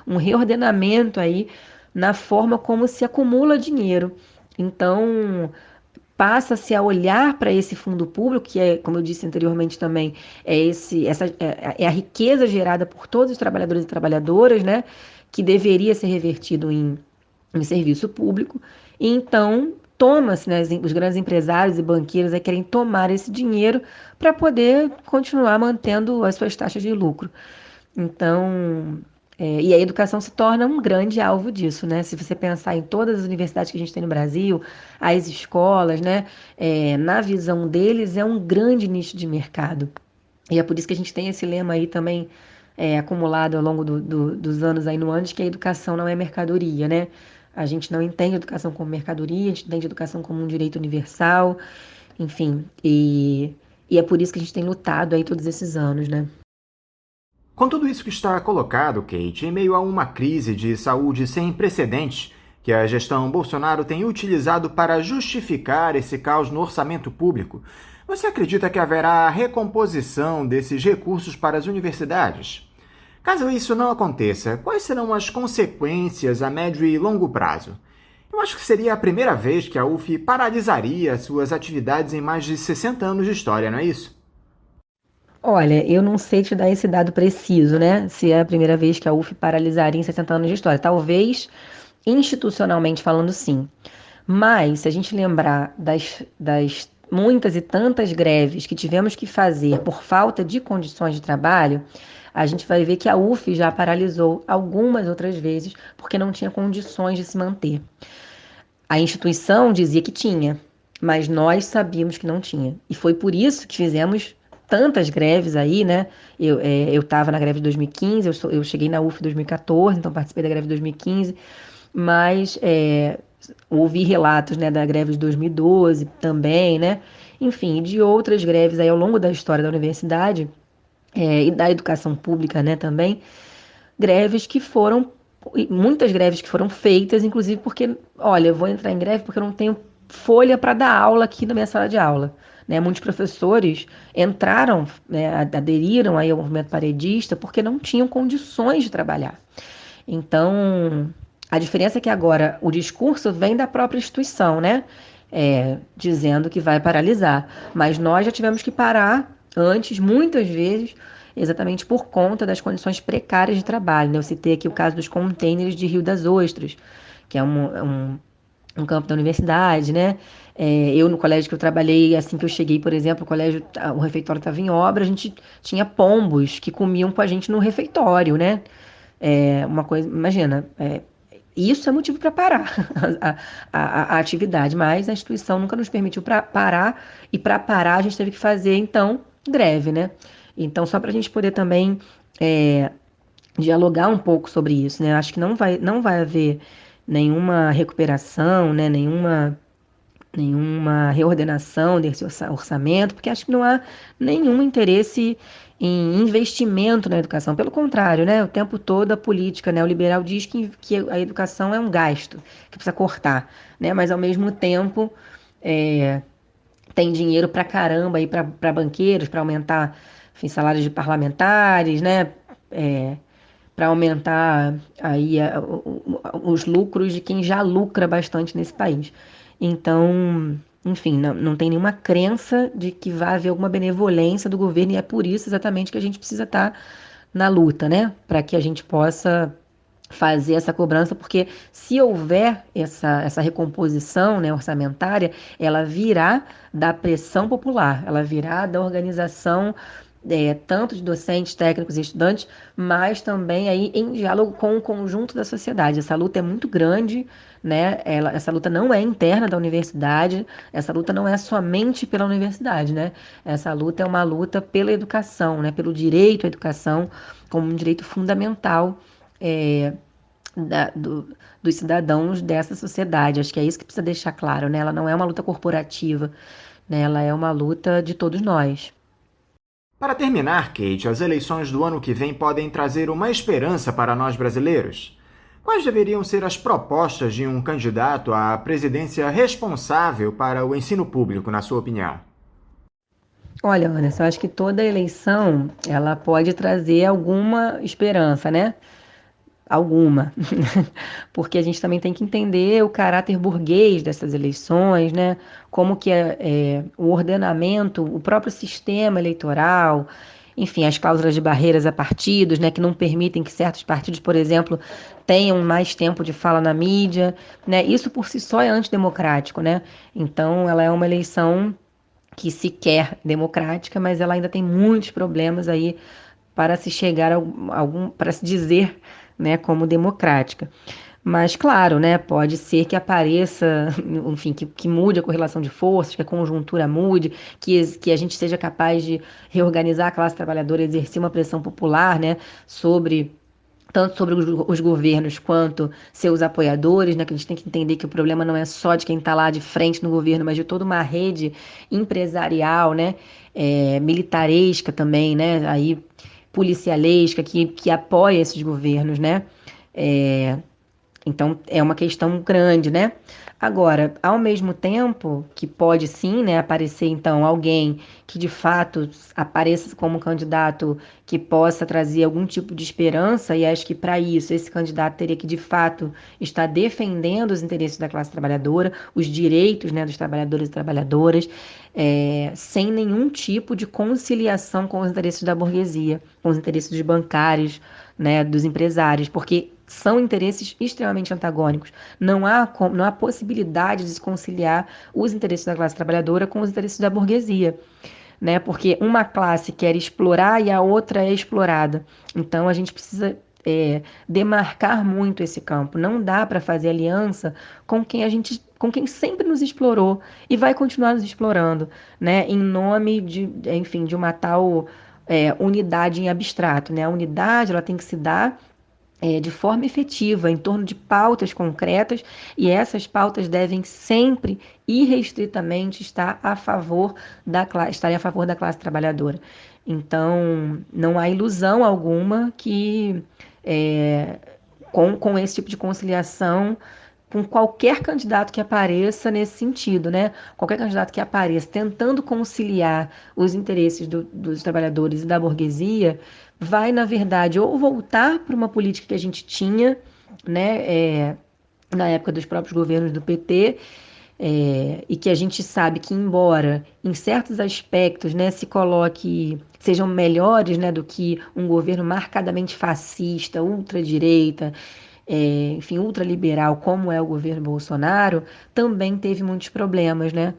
Um reordenamento aí na forma como se acumula dinheiro. Então, passa-se a olhar para esse fundo público, que é, como eu disse anteriormente também, é a riqueza gerada por todos os trabalhadores e trabalhadoras, né? Que deveria ser revertido em serviço público, e então toma-se, né, os grandes empresários e banqueiros querem tomar esse dinheiro para poder continuar mantendo as suas taxas de lucro. Então, e a educação se torna um grande alvo disso, né? Se você pensar em todas as universidades que a gente tem no Brasil, as escolas, né, na visão deles é um grande nicho de mercado. E é por isso que a gente tem esse lema aí também acumulado ao longo dos anos aí no ANDES, que a educação não é mercadoria, né? A gente não entende a educação como mercadoria, a gente entende a educação como um direito universal, enfim. E é por isso que a gente tem lutado aí todos esses anos, né? Com tudo isso que está colocado, Kate, em meio a uma crise de saúde sem precedentes que a gestão Bolsonaro tem utilizado para justificar esse caos no orçamento público, você acredita que haverá recomposição desses recursos para as universidades? Caso isso não aconteça, quais serão as consequências a médio e longo prazo? Eu acho que seria a primeira vez que a UF paralisaria suas atividades em mais de 60 anos de história, não é isso? Olha, eu não sei te dar esse dado preciso, né? Se é a primeira vez que a UF paralisaria em 60 anos de história. Talvez, institucionalmente falando, sim. Mas, se a gente lembrar das muitas e tantas greves que tivemos que fazer por falta de condições de trabalho, a gente vai ver que a UF já paralisou algumas outras vezes porque não tinha condições de se manter. A instituição dizia que tinha, mas nós sabíamos que não tinha. E foi por isso que fizemos tantas greves aí, né? Eu estava na greve de 2015, eu cheguei na UF em 2014, então participei da greve de 2015, mas ouvi relatos, né, da greve de 2012 também, né? Enfim, de outras greves aí ao longo da história da universidade, e da educação pública, né, também, muitas greves que foram feitas, inclusive porque, olha, eu vou entrar em greve porque eu não tenho folha para dar aula aqui na minha sala de aula, né? Muitos professores entraram, né, aderiram aí ao movimento paredista porque não tinham condições de trabalhar. Então, a diferença é que agora o discurso vem da própria instituição, né? Dizendo que vai paralisar, mas nós já tivemos que parar antes, muitas vezes, exatamente por conta das condições precárias de trabalho, né? Eu citei aqui o caso dos contêineres de Rio das Ostras, que é um campo da universidade, né? Eu, no colégio que eu trabalhei, assim que eu cheguei, por exemplo, o refeitório estava em obra, a gente tinha pombos que comiam com a gente no refeitório, né? Uma coisa, imagina, isso é motivo para parar a atividade, mas a instituição nunca nos permitiu parar, e para parar a gente teve que fazer, então, greve, né? Então, só para a gente poder também dialogar um pouco sobre isso, né? Acho que não vai haver nenhuma recuperação, né? Nenhuma reordenação desse orçamento, porque acho que não há nenhum interesse em investimento na educação. Pelo contrário, né? O tempo todo a política neoliberal diz que a educação é um gasto, que precisa cortar, né? Mas, ao mesmo tempo, tem dinheiro para caramba aí para banqueiros, para aumentar, enfim, salários de parlamentares, né? para aumentar aí os lucros de quem já lucra bastante nesse país. Então, enfim, não tem nenhuma crença de que vai haver alguma benevolência do governo, e é por isso exatamente que a gente precisa estar na luta, né? Para que a gente possa fazer essa cobrança, porque se houver essa recomposição, né, orçamentária, ela virá da pressão popular, ela virá da organização tanto de docentes, técnicos e estudantes, mas também aí em diálogo com o conjunto da sociedade. Essa luta é muito grande, né? Essa luta não é interna da universidade, essa luta não é somente pela universidade, né? Essa luta é uma luta pela educação, né? Pelo direito à educação como um direito fundamental dos cidadãos dessa sociedade. Acho que é isso que precisa deixar claro, né? Ela não é uma luta corporativa, né? Ela é uma luta de todos nós. Para terminar, Kate, as eleições do ano que vem podem trazer uma esperança para nós brasileiros. Quais deveriam ser as propostas de um candidato à presidência responsável para o ensino público, na sua opinião? Olha, Anderson, eu acho que toda eleição ela pode trazer alguma esperança, né? Alguma. Porque a gente também tem que entender o caráter burguês dessas eleições, né? Como que o ordenamento, o próprio sistema eleitoral, enfim, as cláusulas de barreiras a partidos, né? Que não permitem que certos partidos, por exemplo, tenham mais tempo de fala na mídia, né? Isso por si só é antidemocrático, né? Então, ela é uma eleição que se quer democrática, mas ela ainda tem muitos problemas aí para se chegar a para se dizer, né, como democrática. Mas, claro, né, pode ser que apareça, enfim, que mude a correlação de forças, que a conjuntura mude, que a gente seja capaz de reorganizar a classe trabalhadora, exercer uma pressão popular, né, tanto sobre os governos quanto seus apoiadores, né, que a gente tem que entender que o problema não é só de quem está lá de frente no governo, mas de toda uma rede empresarial, né, militaresca também, né, aí policialesca que apoia esses governos, né? Então, é uma questão grande, né? Agora, ao mesmo tempo que pode sim, né, aparecer então alguém que de fato apareça como candidato que possa trazer algum tipo de esperança, e acho que para isso esse candidato teria que de fato estar defendendo os interesses da classe trabalhadora, os direitos, né, dos trabalhadores e trabalhadoras, sem nenhum tipo de conciliação com os interesses da burguesia, com os interesses dos bancários, né, dos empresários, porque são interesses extremamente antagônicos. Não há possibilidade de se conciliar os interesses da classe trabalhadora com os interesses da burguesia, né? Porque uma classe quer explorar e a outra é explorada. Então, a gente precisa demarcar muito esse campo. Não dá para fazer aliança com quem sempre nos explorou e vai continuar nos explorando, né? Em nome de uma tal unidade em abstrato, né? A unidade ela tem que se dar de forma efetiva, em torno de pautas concretas, e essas pautas devem sempre, irrestritamente, estarem a favor da classe trabalhadora. Então, não há ilusão alguma que, com esse tipo de conciliação, com qualquer candidato que apareça nesse sentido, né? Qualquer candidato que apareça tentando conciliar os interesses dos trabalhadores e da burguesia, vai, na verdade, ou voltar para uma política que a gente tinha, né, na época dos próprios governos do PT, e que a gente sabe que, embora em certos aspectos, né, sejam melhores, né, do que um governo marcadamente fascista, ultradireita, enfim, ultraliberal, como é o governo Bolsonaro, também teve muitos problemas, né?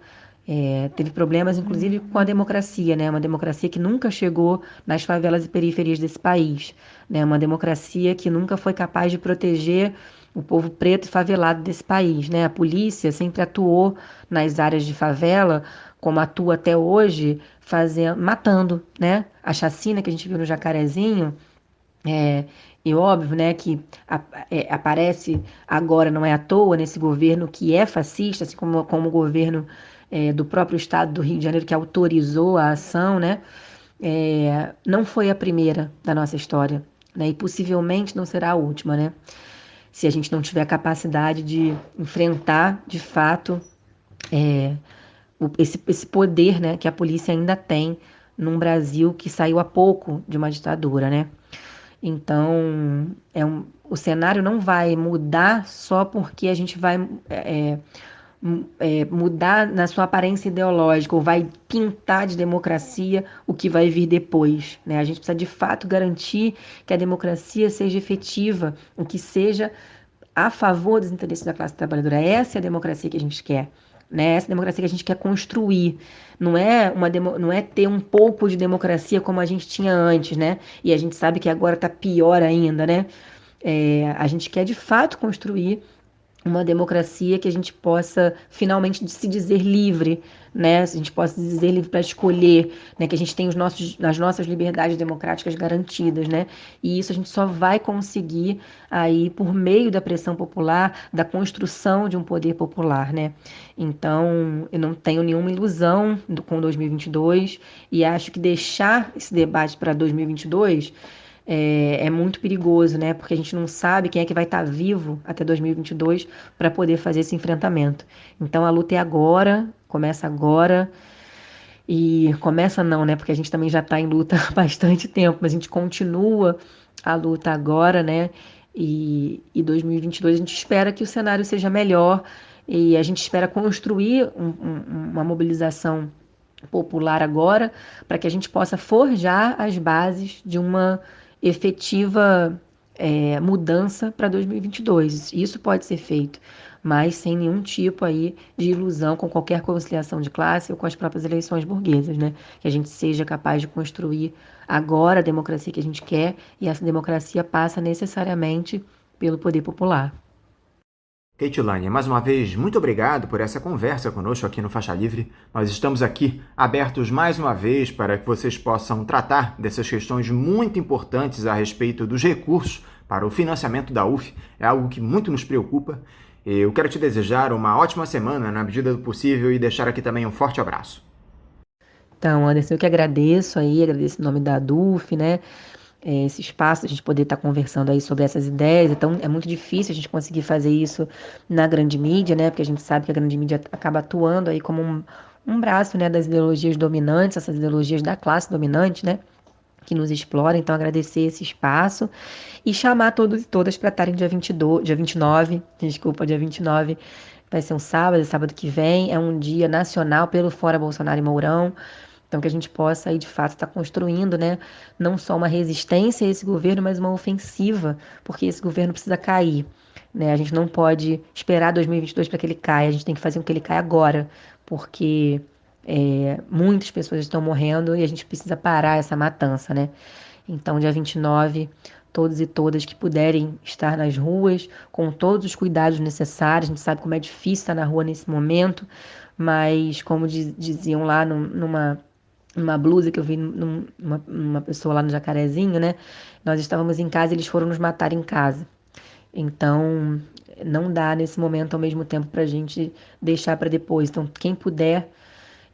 Teve problemas, inclusive, com a democracia, né? Uma democracia que nunca chegou nas favelas e periferias desse país, né? Uma democracia que nunca foi capaz de proteger o povo preto e favelado desse país, né? A polícia sempre atuou nas áreas de favela, como atua até hoje, matando, né? A chacina que a gente viu no Jacarezinho, e óbvio, né, que aparece agora, não é à toa, nesse governo que é fascista, assim como o governo do próprio estado do Rio de Janeiro, que autorizou a ação, né, não foi a primeira da nossa história, né, e possivelmente não será a última, né, se a gente não tiver a capacidade de enfrentar, de fato, esse poder, né, que a polícia ainda tem num Brasil que saiu há pouco de uma ditadura, né. Então, o cenário não vai mudar só porque a gente vai mudar na sua aparência ideológica ou vai pintar de democracia o que vai vir depois, né? A gente precisa de fato garantir que a democracia seja efetiva, o que seja a favor dos interesses da classe trabalhadora. Essa é a democracia que a gente quer, né? Essa democracia que a gente quer construir. Não é ter um pouco de democracia como a gente tinha antes, né? E a gente sabe que agora está pior ainda, né? A gente quer de fato construir uma democracia que a gente possa finalmente se dizer livre, né? A gente possa se dizer livre para escolher, né? Que a gente tem as nossas liberdades democráticas garantidas, né? E isso a gente só vai conseguir aí por meio da pressão popular, da construção de um poder popular, né? Então, eu não tenho nenhuma ilusão com 2022 e acho que deixar esse debate para 2022 é muito perigoso, né? Porque a gente não sabe quem é que vai estar vivo até 2022 para poder fazer esse enfrentamento. Então a luta é agora, começa agora. E começa não, né? Porque a gente também já está em luta há bastante tempo, mas a gente continua a luta agora, né? E 2022 a gente espera que o cenário seja melhor e a gente espera construir uma mobilização popular agora para que a gente possa forjar as bases de uma efetiva mudança para 2022. Isso pode ser feito, mas sem nenhum tipo aí de ilusão com qualquer conciliação de classe ou com as próprias eleições burguesas, né? Que a gente seja capaz de construir agora a democracia que a gente quer e essa democracia passa necessariamente pelo poder popular. Ketilane, mais uma vez, muito obrigado por essa conversa conosco aqui no Faixa Livre. Nós estamos aqui abertos mais uma vez para que vocês possam tratar dessas questões muito importantes a respeito dos recursos para o financiamento da UF. É algo que muito nos preocupa. Eu quero te desejar uma ótima semana na medida do possível e deixar aqui também um forte abraço. Então, Anderson, eu que agradeço em nome da ADUF, né? Esse espaço, a gente poder estar conversando aí sobre essas ideias. Então, é muito difícil a gente conseguir fazer isso na grande mídia, né? Porque a gente sabe que a grande mídia acaba atuando aí como um braço, né, das ideologias dominantes, essas ideologias da classe dominante, né? Que nos explora. Então, agradecer esse espaço e chamar todos e todas para estarem dia 29, vai ser um sábado que vem, é um dia nacional pelo Fora Bolsonaro e Mourão. Então, que a gente possa aí, de fato, estar construindo, né, não só uma resistência a esse governo, mas uma ofensiva, porque esse governo precisa cair, né? A gente não pode esperar 2022 para que ele caia, a gente tem que fazer com que ele caia agora, porque muitas pessoas estão morrendo e a gente precisa parar essa matança, né? Então, dia 29, todos e todas que puderem estar nas ruas, com todos os cuidados necessários. A gente sabe como é difícil estar na rua nesse momento, mas como diziam lá numa blusa que eu vi numa pessoa lá no Jacarezinho, né? Nós estávamos em casa e eles foram nos matar em casa. Então, não dá nesse momento ao mesmo tempo para a gente deixar para depois. Então, quem puder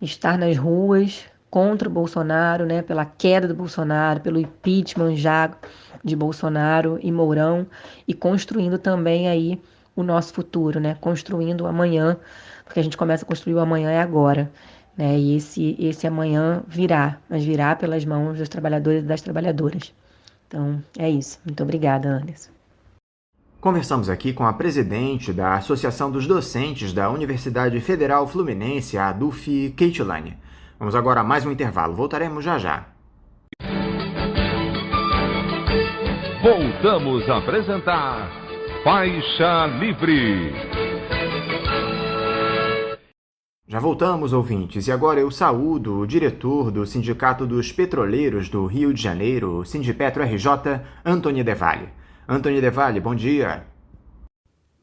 estar nas ruas contra o Bolsonaro, né? Pela queda do Bolsonaro, pelo impeachment já de Bolsonaro e Mourão e construindo também aí o nosso futuro, né? Construindo o amanhã, porque a gente começa a construir o amanhã é agora. Né? E esse amanhã virá, mas virá pelas mãos dos trabalhadores e das trabalhadoras. Então, é isso. Muito obrigada, Anderson. Conversamos aqui com a presidente da Associação dos Docentes da Universidade Federal Fluminense, a ADUF, Ketilane. Vamos agora a mais um intervalo. Voltaremos já já. Voltamos a apresentar Faixa Livre. Já voltamos, ouvintes, e agora eu saúdo o diretor do Sindicato dos Petroleiros do Rio de Janeiro, Sindipetro RJ, Antony Devalle. Antony Devalle, bom dia.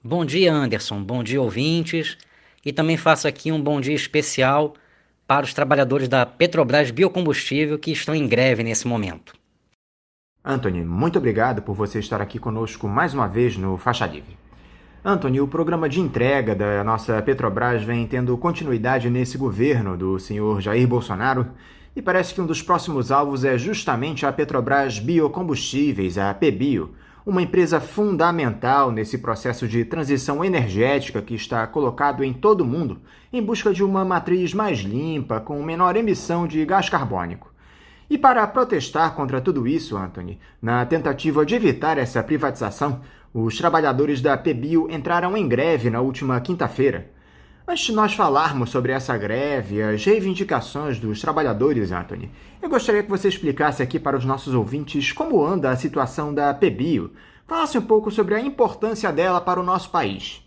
Bom dia, Anderson. Bom dia, ouvintes. E também faço aqui um bom dia especial para os trabalhadores da Petrobras Biocombustível que estão em greve nesse momento. Antony, muito obrigado por você estar aqui conosco mais uma vez no Faixa Livre. Antony, o programa de entrega da nossa Petrobras vem tendo continuidade nesse governo do senhor Jair Bolsonaro e parece que um dos próximos alvos é justamente a Petrobras Biocombustíveis, a PBio, uma empresa fundamental nesse processo de transição energética que está colocado em todo o mundo em busca de uma matriz mais limpa, com menor emissão de gás carbônico. E para protestar contra tudo isso, Anthony, na tentativa de evitar essa privatização, os trabalhadores da PBio entraram em greve na última quinta-feira. Antes de nós falarmos sobre essa greve e as reivindicações dos trabalhadores, Anthony, eu gostaria que você explicasse aqui para os nossos ouvintes como anda a situação da PBio. Falasse um pouco sobre a importância dela para o nosso país.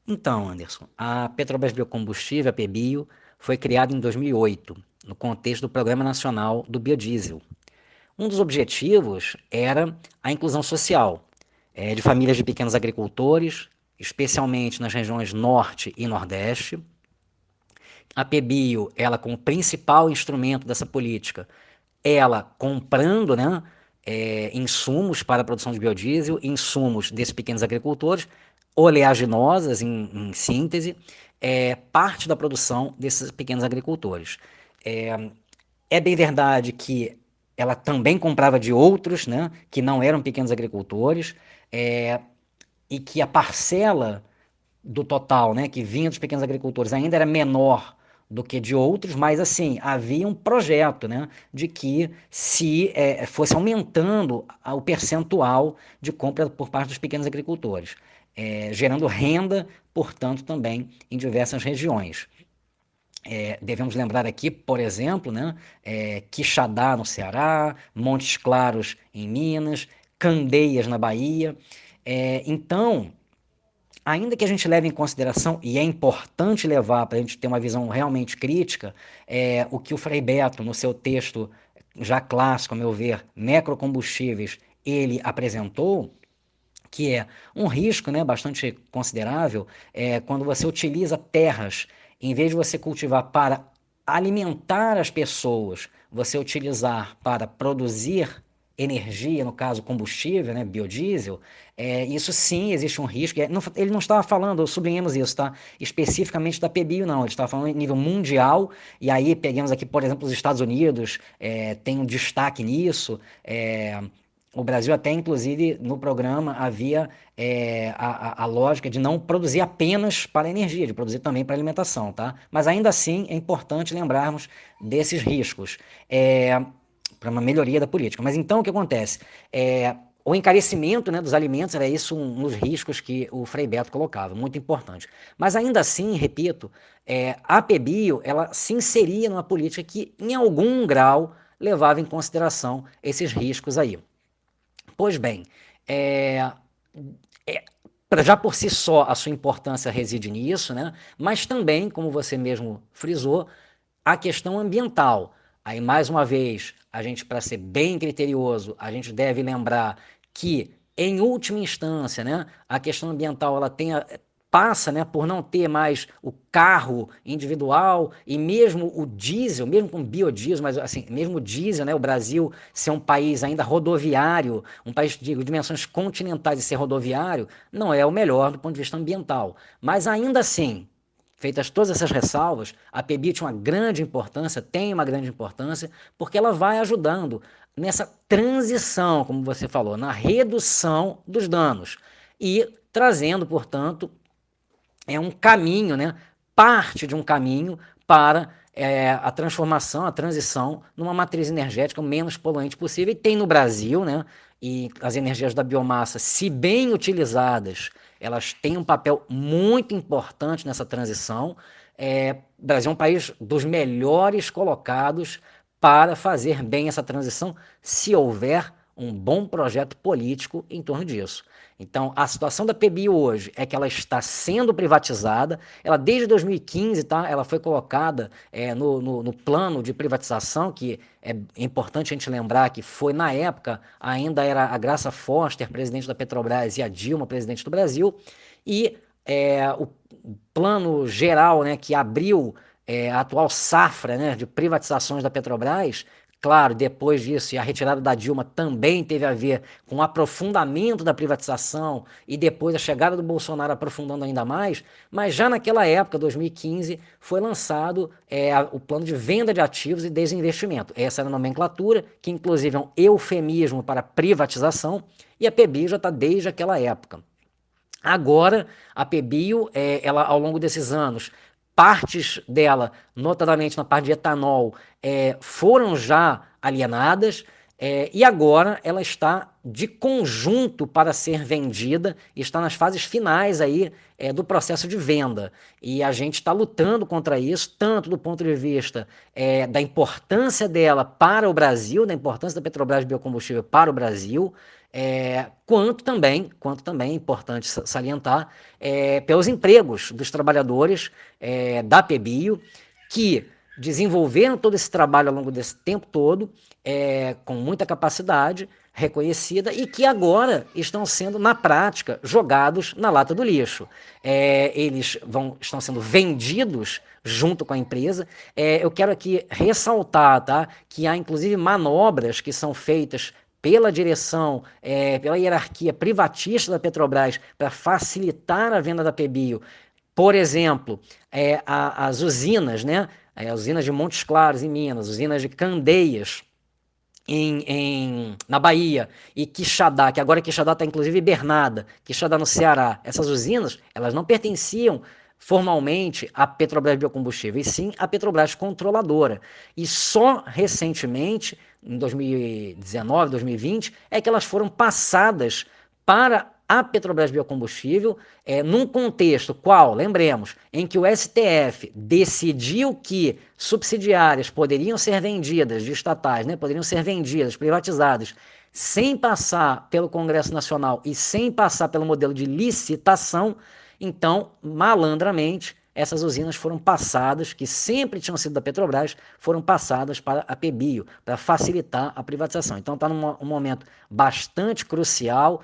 Então, Anderson, a Petrobras Biocombustível, a PBio, foi criada em 2008, no contexto do Programa Nacional do Biodiesel. Um dos objetivos era a inclusão social de famílias de pequenos agricultores, especialmente nas regiões Norte e Nordeste. A PBio, ela como principal instrumento dessa política, ela comprando, insumos para a produção de biodiesel, insumos desses pequenos agricultores, oleaginosas em síntese, parte da produção desses pequenos agricultores. É bem verdade que ela também comprava de outros, que não eram pequenos agricultores, e que a parcela do total, que vinha dos pequenos agricultores ainda era menor do que de outros, mas assim, havia um projeto, de que se fosse aumentando o percentual de compra por parte dos pequenos agricultores, gerando renda, portanto, também em diversas regiões. Devemos lembrar aqui, por exemplo, Quixadá no Ceará, Montes Claros em Minas, Candeias na Bahia. Então, ainda que a gente leve em consideração, e é importante levar para a gente ter uma visão realmente crítica, o que o Frei Beto, no seu texto já clássico, a meu ver, Necrocombustíveis, ele apresentou, que é um risco bastante considerável, quando você utiliza terras, em vez de você cultivar para alimentar as pessoas, você utilizar para produzir energia, no caso combustível, biodiesel, isso sim existe um risco. Ele não estava falando, sublinhamos isso, especificamente da PBio, não, ele estava falando em nível mundial, e aí pegamos aqui, por exemplo, os Estados Unidos, tem um destaque nisso. O Brasil até, inclusive, no programa havia a lógica de não produzir apenas para energia, de produzir também para alimentação, Mas ainda assim é importante lembrarmos desses riscos, para uma melhoria da política. Mas então o que acontece? O encarecimento dos alimentos era isso um dos riscos que o Frei Beto colocava, muito importante. Mas ainda assim, repito, a PBio, ela se inseria numa política que em algum grau levava em consideração esses riscos aí. Pois bem, já por si só a sua importância reside nisso, mas também, como você mesmo frisou, a questão ambiental. Aí, mais uma vez, a gente, para ser bem criterioso, a gente deve lembrar que, em última instância, a questão ambiental ela passa por não ter mais o carro individual e mesmo o diesel, mesmo com biodiesel, mas assim, mesmo o diesel, o Brasil ser um país ainda rodoviário, um país de dimensões continentais e ser rodoviário, não é o melhor do ponto de vista ambiental. Mas ainda assim, feitas todas essas ressalvas, a PBio tinha uma grande importância, tem uma grande importância, porque ela vai ajudando nessa transição, como você falou, na redução dos danos e trazendo, portanto, um caminho, parte de um caminho para a transformação, a transição numa matriz energética o menos poluente possível. E tem no Brasil, e as energias da biomassa, se bem utilizadas, elas têm um papel muito importante nessa transição. O Brasil é um país dos melhores colocados para fazer bem essa transição, se houver um bom projeto político em torno disso. Então, a situação da PBio hoje é que ela está sendo privatizada. Ela, desde 2015, ela foi colocada no plano de privatização, que é importante a gente lembrar que foi, na época, ainda era a Graça Foster, presidente da Petrobras, e a Dilma, presidente do Brasil, e o plano geral, que abriu a atual safra, de privatizações da Petrobras. Claro, depois disso, e a retirada da Dilma também teve a ver com o aprofundamento da privatização e depois a chegada do Bolsonaro aprofundando ainda mais, mas já naquela época, 2015, foi lançado o plano de venda de ativos e desinvestimento. Essa era a nomenclatura, que inclusive é um eufemismo para privatização, e a PBio já está desde aquela época. Agora, a PBio, ela, ao longo desses anos, partes dela, notadamente na parte de etanol, foram já alienadas, e agora ela está de conjunto para ser vendida, está nas fases finais aí, do processo de venda. E a gente está lutando contra isso, tanto do ponto de vista da importância dela para o Brasil, da importância da Petrobras Biocombustível para o Brasil, quanto também é importante salientar, pelos empregos dos trabalhadores da PBio, que desenvolveram todo esse trabalho ao longo desse tempo todo, com muita capacidade reconhecida, e que agora estão sendo, na prática, jogados na lata do lixo. Eles estão sendo vendidos junto com a empresa. Eu quero aqui ressaltar, tá, que há inclusive manobras que são feitas pela direção, pela hierarquia privatista da Petrobras para facilitar a venda da PBio. Por exemplo, as usinas, né? As usinas de Montes Claros, em Minas, usinas de Candeias, na Bahia, e Quixadá, que agora Quixadá está inclusive hibernada, Quixadá no Ceará. Essas usinas, elas não pertenciam formalmente à Petrobras Biocombustível, e sim à Petrobras Controladora. E só recentemente, em 2019, 2020, é que elas foram passadas para a Petrobras Biocombustível, num contexto qual, lembremos, em que o STF decidiu que subsidiárias poderiam ser vendidas, de estatais, né, poderiam ser vendidas, privatizadas, sem passar pelo Congresso Nacional e sem passar pelo modelo de licitação. Então, malandramente, essas usinas foram passadas, que sempre tinham sido da Petrobras, foram passadas para a PBio, para facilitar a privatização. Então está num momento bastante crucial,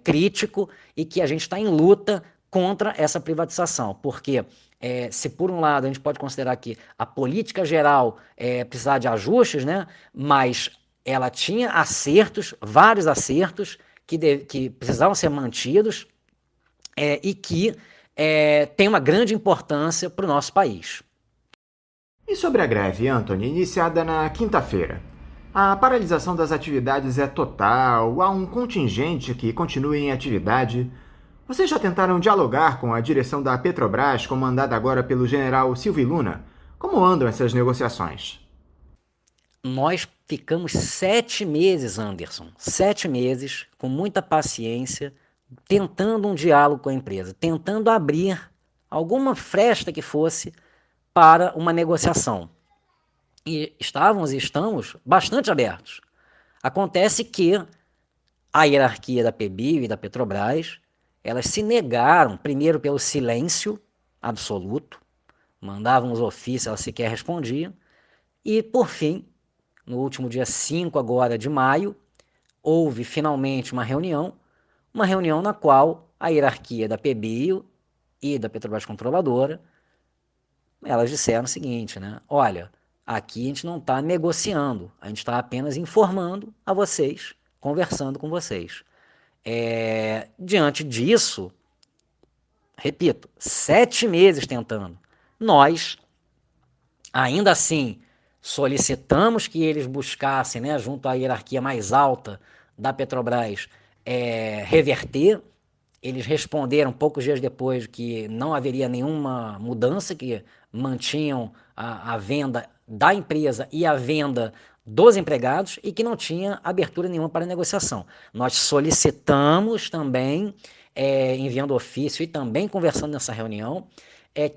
crítico, e que a gente está em luta contra essa privatização, porque se por um lado a gente pode considerar que a política geral precisar de ajustes, né, mas ela tinha acertos, vários acertos, que precisavam ser mantidos, e que tem uma grande importância para o nosso país. E sobre a greve, Anthony, iniciada na quinta-feira? A paralisação das atividades é total? Há um contingente que continua em atividade? Vocês já tentaram dialogar com a direção da Petrobras, comandada agora pelo general Silvio Luna? Como andam essas negociações? Nós ficamos 7 meses, Anderson, 7 meses, com muita paciência, tentando um diálogo com a empresa, tentando abrir alguma fresta que fosse para uma negociação. E estamos bastante abertos. Acontece que a hierarquia da PBio e da Petrobras, elas se negaram, primeiro pelo silêncio absoluto, mandavam os ofícios, elas sequer respondiam, e por fim, no último dia 5 agora de maio, houve finalmente uma reunião na qual a hierarquia da PBio e da Petrobras Controladora, elas disseram o seguinte, né? Olha, aqui a gente não está negociando, a gente está apenas informando a vocês, conversando com vocês. Diante disso, repito, 7 meses tentando, nós, ainda assim, solicitamos que eles buscassem, né, junto à hierarquia mais alta da Petrobras, reverter. Eles responderam poucos dias depois que não haveria nenhuma mudança, que mantinham a venda da empresa e a venda dos empregados e que não tinha abertura nenhuma para negociação. Nós solicitamos também, enviando ofício e também conversando nessa reunião,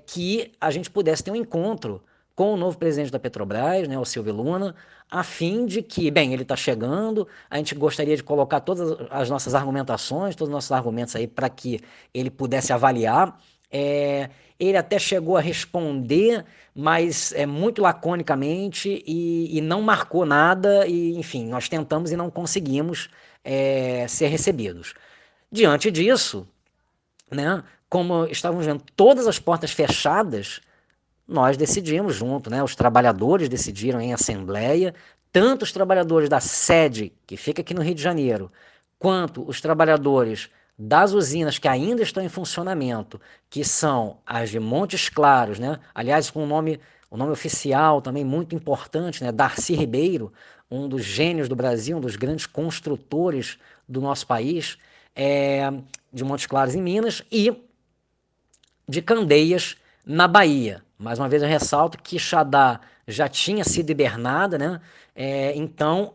que a gente pudesse ter um encontro com o novo presidente da Petrobras, né, o Silvio Luna, a fim de que, bem, ele está chegando, a gente gostaria de colocar todas as nossas argumentações, todos os nossos argumentos aí para que ele pudesse avaliar. Ele até chegou a responder, mas muito laconicamente e não marcou nada, e enfim, nós tentamos e não conseguimos ser recebidos. Diante disso, né, como estávamos vendo todas as portas fechadas, nós decidimos junto, né, os trabalhadores decidiram em assembleia, tanto os trabalhadores da sede, que fica aqui no Rio de Janeiro, quanto os trabalhadores das usinas que ainda estão em funcionamento, que são as de Montes Claros, né, aliás, com o nome oficial também muito importante, né, Darcy Ribeiro, um dos gênios do Brasil, um dos grandes construtores do nosso país, de Montes Claros em Minas, e de Candeias, na Bahia. Mais uma vez eu ressalto que Quixadá já tinha sido hibernada, né? Então,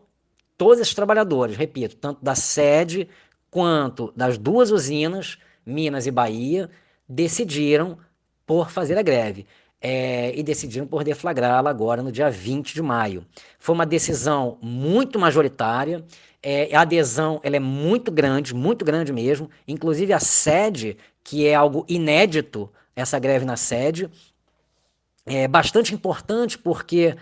todos esses trabalhadores, repito, tanto da sede quanto das duas usinas, Minas e Bahia, decidiram por fazer a greve. E decidiram por deflagrá-la agora no dia 20 de maio. Foi uma decisão muito majoritária, a adesão ela é muito grande mesmo, inclusive a sede, que é algo inédito, essa greve na sede, é bastante importante porque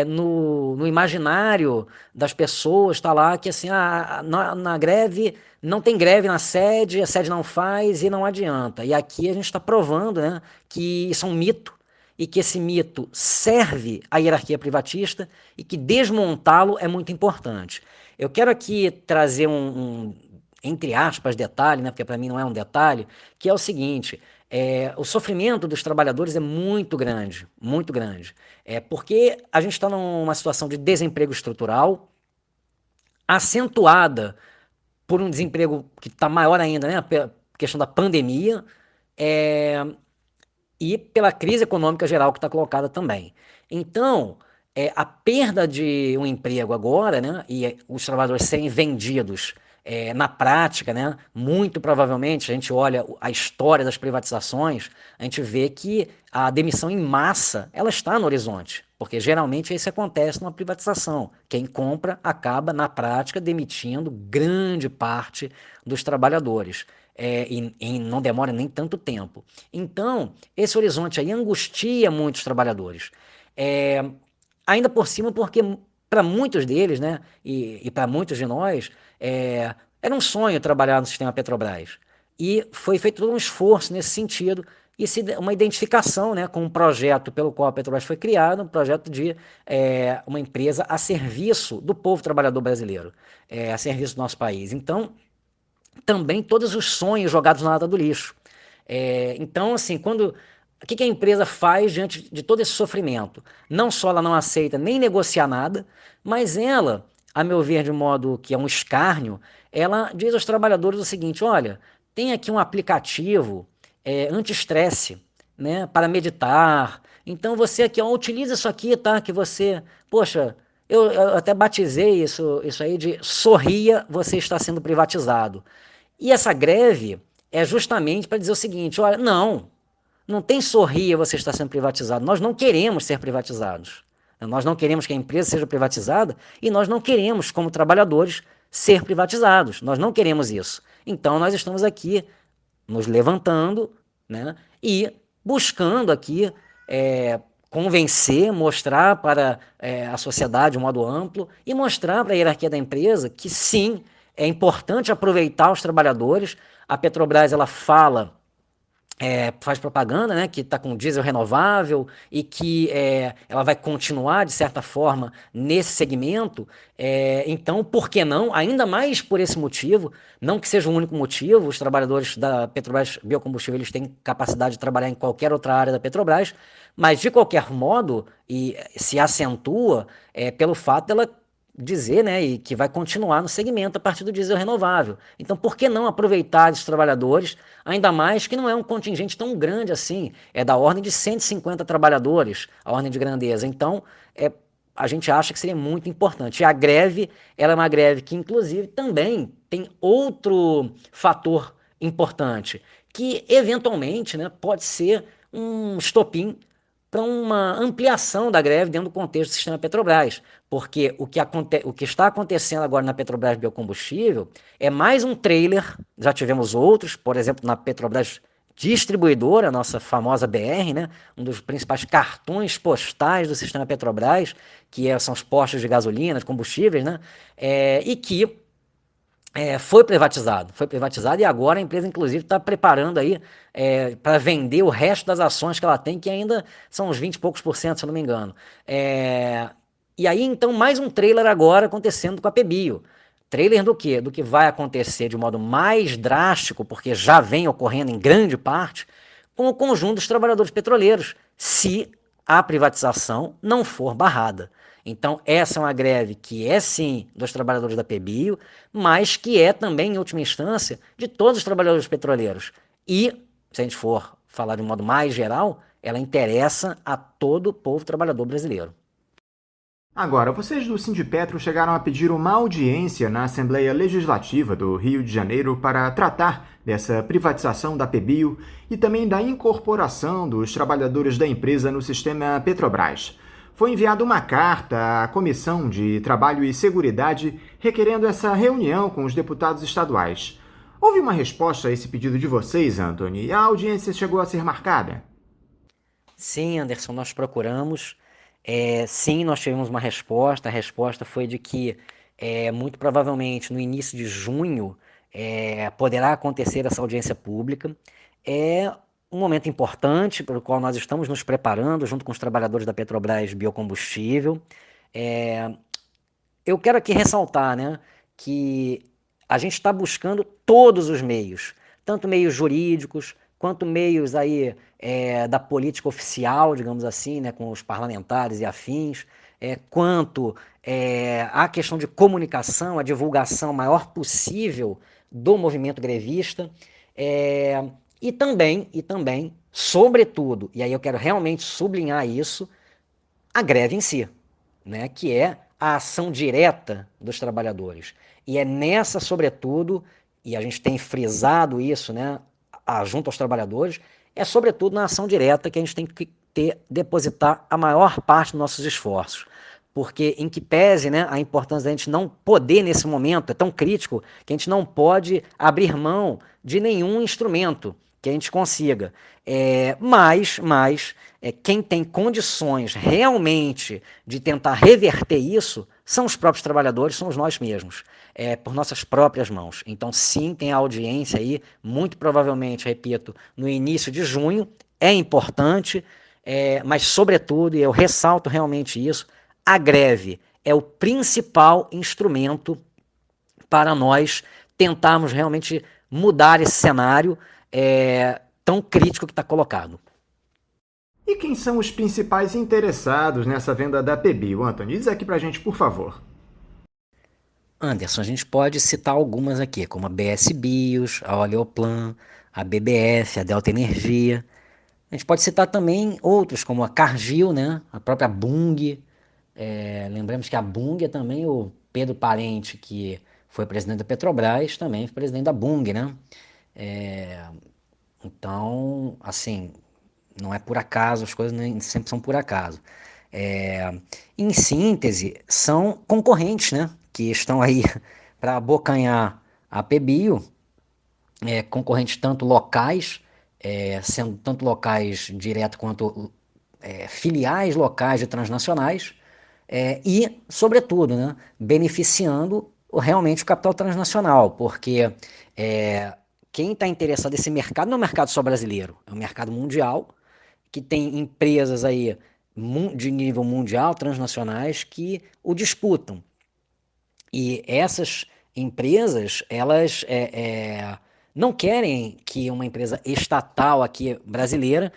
no imaginário das pessoas está lá que assim, na greve não tem greve na sede, a sede não faz e não adianta. E aqui a gente está provando, né, que isso é um mito e que esse mito serve à hierarquia privatista e que desmontá-lo é muito importante. Eu quero aqui trazer entre aspas, detalhe, né, porque para mim não é um detalhe, que é o seguinte: o sofrimento dos trabalhadores é muito grande, porque a gente está numa situação de desemprego estrutural, acentuada por um desemprego que está maior ainda, né, pela questão da pandemia, e pela crise econômica geral que está colocada também. Então, a perda de um emprego agora, né, e os trabalhadores serem vendidos na prática, né, muito provavelmente, a gente olha a história das privatizações, a gente vê que a demissão em massa ela está no horizonte, porque geralmente isso acontece numa privatização. Quem compra acaba, na prática, demitindo grande parte dos trabalhadores. E não demora nem tanto tempo. Então, esse horizonte aí angustia muitos trabalhadores. Ainda por cima, porque para muitos deles, né, e para muitos de nós, era um sonho trabalhar no sistema Petrobras. E foi feito todo um esforço nesse sentido, e uma identificação, né, com um projeto pelo qual a Petrobras foi criada, um projeto de uma empresa a serviço do povo trabalhador brasileiro, a serviço do nosso país. Então, também todos os sonhos jogados na lata do lixo. Então, assim, o que a empresa faz diante de todo esse sofrimento? Não só ela não aceita nem negociar nada, mas ela, a meu ver, de modo que é um escárnio, ela diz aos trabalhadores o seguinte: olha, tem aqui um aplicativo anti-estresse, né, para meditar. Então você aqui, ó, utiliza isso aqui, tá? Que você, poxa, eu até batizei isso aí de sorria, você está sendo privatizado. E essa greve é justamente para dizer o seguinte: olha, não tem sorria, você está sendo privatizado. Nós não queremos ser privatizados. Nós não queremos que a empresa seja privatizada e nós não queremos, como trabalhadores, ser privatizados. Nós não queremos isso. Então nós estamos aqui nos levantando, né, e buscando aqui convencer, mostrar para a sociedade de um modo amplo e mostrar para a hierarquia da empresa que sim, é importante aproveitar os trabalhadores. A Petrobras ela faz propaganda, né, que está com diesel renovável e que ela vai continuar, de certa forma, nesse segmento. Então, por que não? Ainda mais por esse motivo, não que seja o único motivo, os trabalhadores da Petrobras Biocombustível eles têm capacidade de trabalhar em qualquer outra área da Petrobras, mas, de qualquer modo, e se acentua pelo fato dela dizer, né, e que vai continuar no segmento a partir do diesel renovável. Então, por que não aproveitar esses trabalhadores, ainda mais que não é um contingente tão grande assim, é da ordem de 150 trabalhadores, a ordem de grandeza. Então, a gente acha que seria muito importante. E a greve, ela é uma greve que, inclusive, também tem outro fator importante, que, eventualmente, né, pode ser um estopim para uma ampliação da greve dentro do contexto do sistema Petrobras, porque o que está acontecendo agora na Petrobras Biocombustível é mais um trailer, já tivemos outros, por exemplo, na Petrobras Distribuidora, a nossa famosa BR, né, um dos principais cartões postais do sistema Petrobras, que são os postos de gasolina, de combustíveis, né, e que foi privatizado e agora a empresa inclusive está preparando aí para vender o resto das ações que ela tem, que ainda são uns 20 e poucos %, se eu não me engano. E aí então mais um trailer agora acontecendo com a PBio. Trailer do quê? Do que vai acontecer de modo mais drástico, porque já vem ocorrendo em grande parte, com o conjunto dos trabalhadores petroleiros, se a privatização não for barrada. Então, essa é uma greve que é, sim, dos trabalhadores da PBio, mas que é também, em última instância, de todos os trabalhadores petroleiros. E, se a gente for falar de um modo mais geral, ela interessa a todo o povo trabalhador brasileiro. Agora, vocês do Sindipetro chegaram a pedir uma audiência na Assembleia Legislativa do Rio de Janeiro para tratar dessa privatização da PBio e também da incorporação dos trabalhadores da empresa no sistema Petrobras. Foi enviada uma carta à Comissão de Trabalho e Seguridade requerendo essa reunião com os deputados estaduais. Houve uma resposta a esse pedido de vocês, Antony? A audiência chegou a ser marcada? Sim, Anderson, nós procuramos. Sim, nós tivemos uma resposta. A resposta foi de que, muito provavelmente, no início de junho, poderá acontecer essa audiência pública. É um momento importante pelo qual nós estamos nos preparando, junto com os trabalhadores da Petrobras Biocombustível. Eu quero aqui ressaltar, né, que a gente está buscando todos os meios, tanto meios jurídicos, quanto meios aí, da política oficial, digamos assim, né, com os parlamentares e afins, quanto a questão de comunicação, a divulgação maior possível do movimento grevista, e também, sobretudo, e aí eu quero realmente sublinhar isso, a greve em si, né, que é a ação direta dos trabalhadores. E é nessa, sobretudo, e a gente tem frisado isso, né, junto aos trabalhadores, é sobretudo na ação direta que a gente tem que depositar a maior parte dos nossos esforços. Porque, em que pese, né, a importância da gente não poder, nesse momento, é tão crítico, que a gente não pode abrir mão de nenhum instrumento que a gente consiga. Mas quem tem condições realmente de tentar reverter isso são os próprios trabalhadores, somos nós mesmos, por nossas próprias mãos. Então, sim, tem a audiência aí, muito provavelmente, repito, no início de junho, é importante, mas, sobretudo, e eu ressalto realmente isso, a greve é o principal instrumento para nós tentarmos realmente mudar esse cenário tão crítico que está colocado. E quem são os principais interessados nessa venda da PBio, Antony? Diz aqui pra gente, por favor. Anderson, a gente pode citar algumas aqui, como a BS Bios, a Oleoplan, a BBF, a Delta Energia. A gente pode citar também outros, como a Cargill, né? A própria Bunge. Lembramos que a Bunge é também o Pedro Parente, que foi presidente da Petrobras, também foi presidente da Bunge, né? Então, assim, não é por acaso, as coisas nem sempre são por acaso. Em síntese, são concorrentes, né, que estão aí para abocanhar a PBio, concorrentes tanto locais, sendo tanto locais direto quanto filiais locais de transnacionais, e, sobretudo, né, beneficiando realmente o capital transnacional, porque quem está interessado nesse mercado não é um mercado só brasileiro, é um mercado mundial, que tem empresas aí de nível mundial, transnacionais, que o disputam. E essas empresas, elas não querem que uma empresa estatal aqui brasileira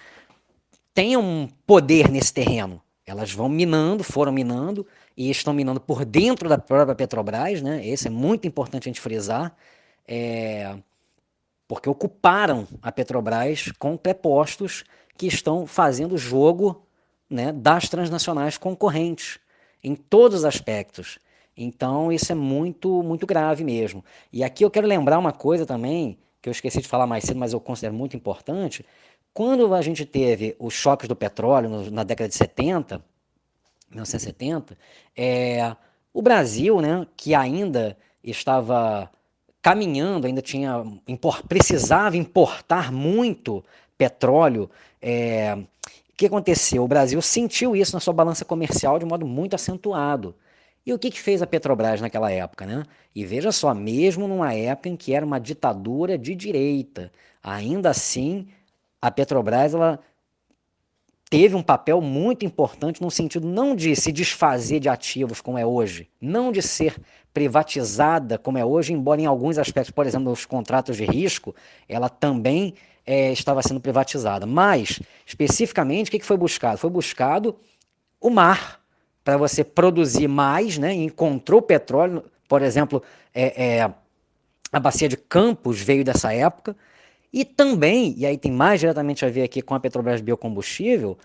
tenha um poder nesse terreno. Elas vão minando, foram minando, e estão minando por dentro da própria Petrobras, né? Esse é muito importante a gente frisar, porque ocuparam a Petrobras com prepostos que estão fazendo jogo, né, das transnacionais concorrentes, em todos os aspectos. Então, isso é muito, muito grave mesmo. E aqui eu quero lembrar uma coisa também, que eu esqueci de falar mais cedo, mas eu considero muito importante. Quando a gente teve os choques do petróleo na década de 70, 1970, o Brasil, né, que ainda estava caminhando, ainda precisava importar muito petróleo. O que aconteceu? O Brasil sentiu isso na sua balança comercial de modo muito acentuado. E o que fez a Petrobras naquela época, né? E veja só, mesmo numa época em que era uma ditadura de direita, ainda assim a Petrobras ela teve um papel muito importante no sentido não de se desfazer de ativos como é hoje, não de ser privatizada como é hoje, embora em alguns aspectos, por exemplo, os contratos de risco, ela também estava sendo privatizada. Mas, especificamente, o que foi buscado? Foi buscado o mar, para você produzir mais, né? Encontrou petróleo, por exemplo, a bacia de Campos veio dessa época, E também, e aí tem mais diretamente a ver aqui com a Petrobras Biocombustível,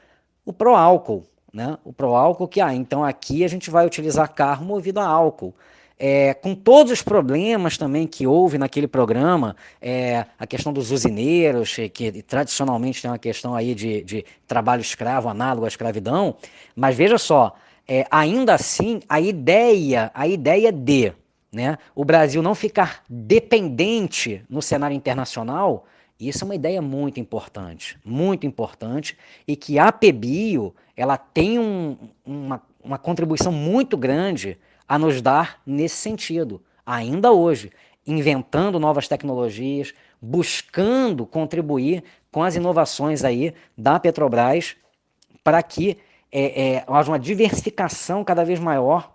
o pró-álcool, né? O pró-álcool que, então aqui a gente vai utilizar carro movido a álcool. Com todos os problemas também que houve naquele programa, a questão dos usineiros, que tradicionalmente tem uma questão aí de trabalho escravo, análogo à escravidão, mas veja só, ainda assim, a ideia de, né, o Brasil não ficar dependente no cenário internacional, isso é uma ideia muito importante, e que a PBio, ela tem uma contribuição muito grande a nos dar nesse sentido, ainda hoje, inventando novas tecnologias, buscando contribuir com as inovações aí da Petrobras para que haja uma diversificação cada vez maior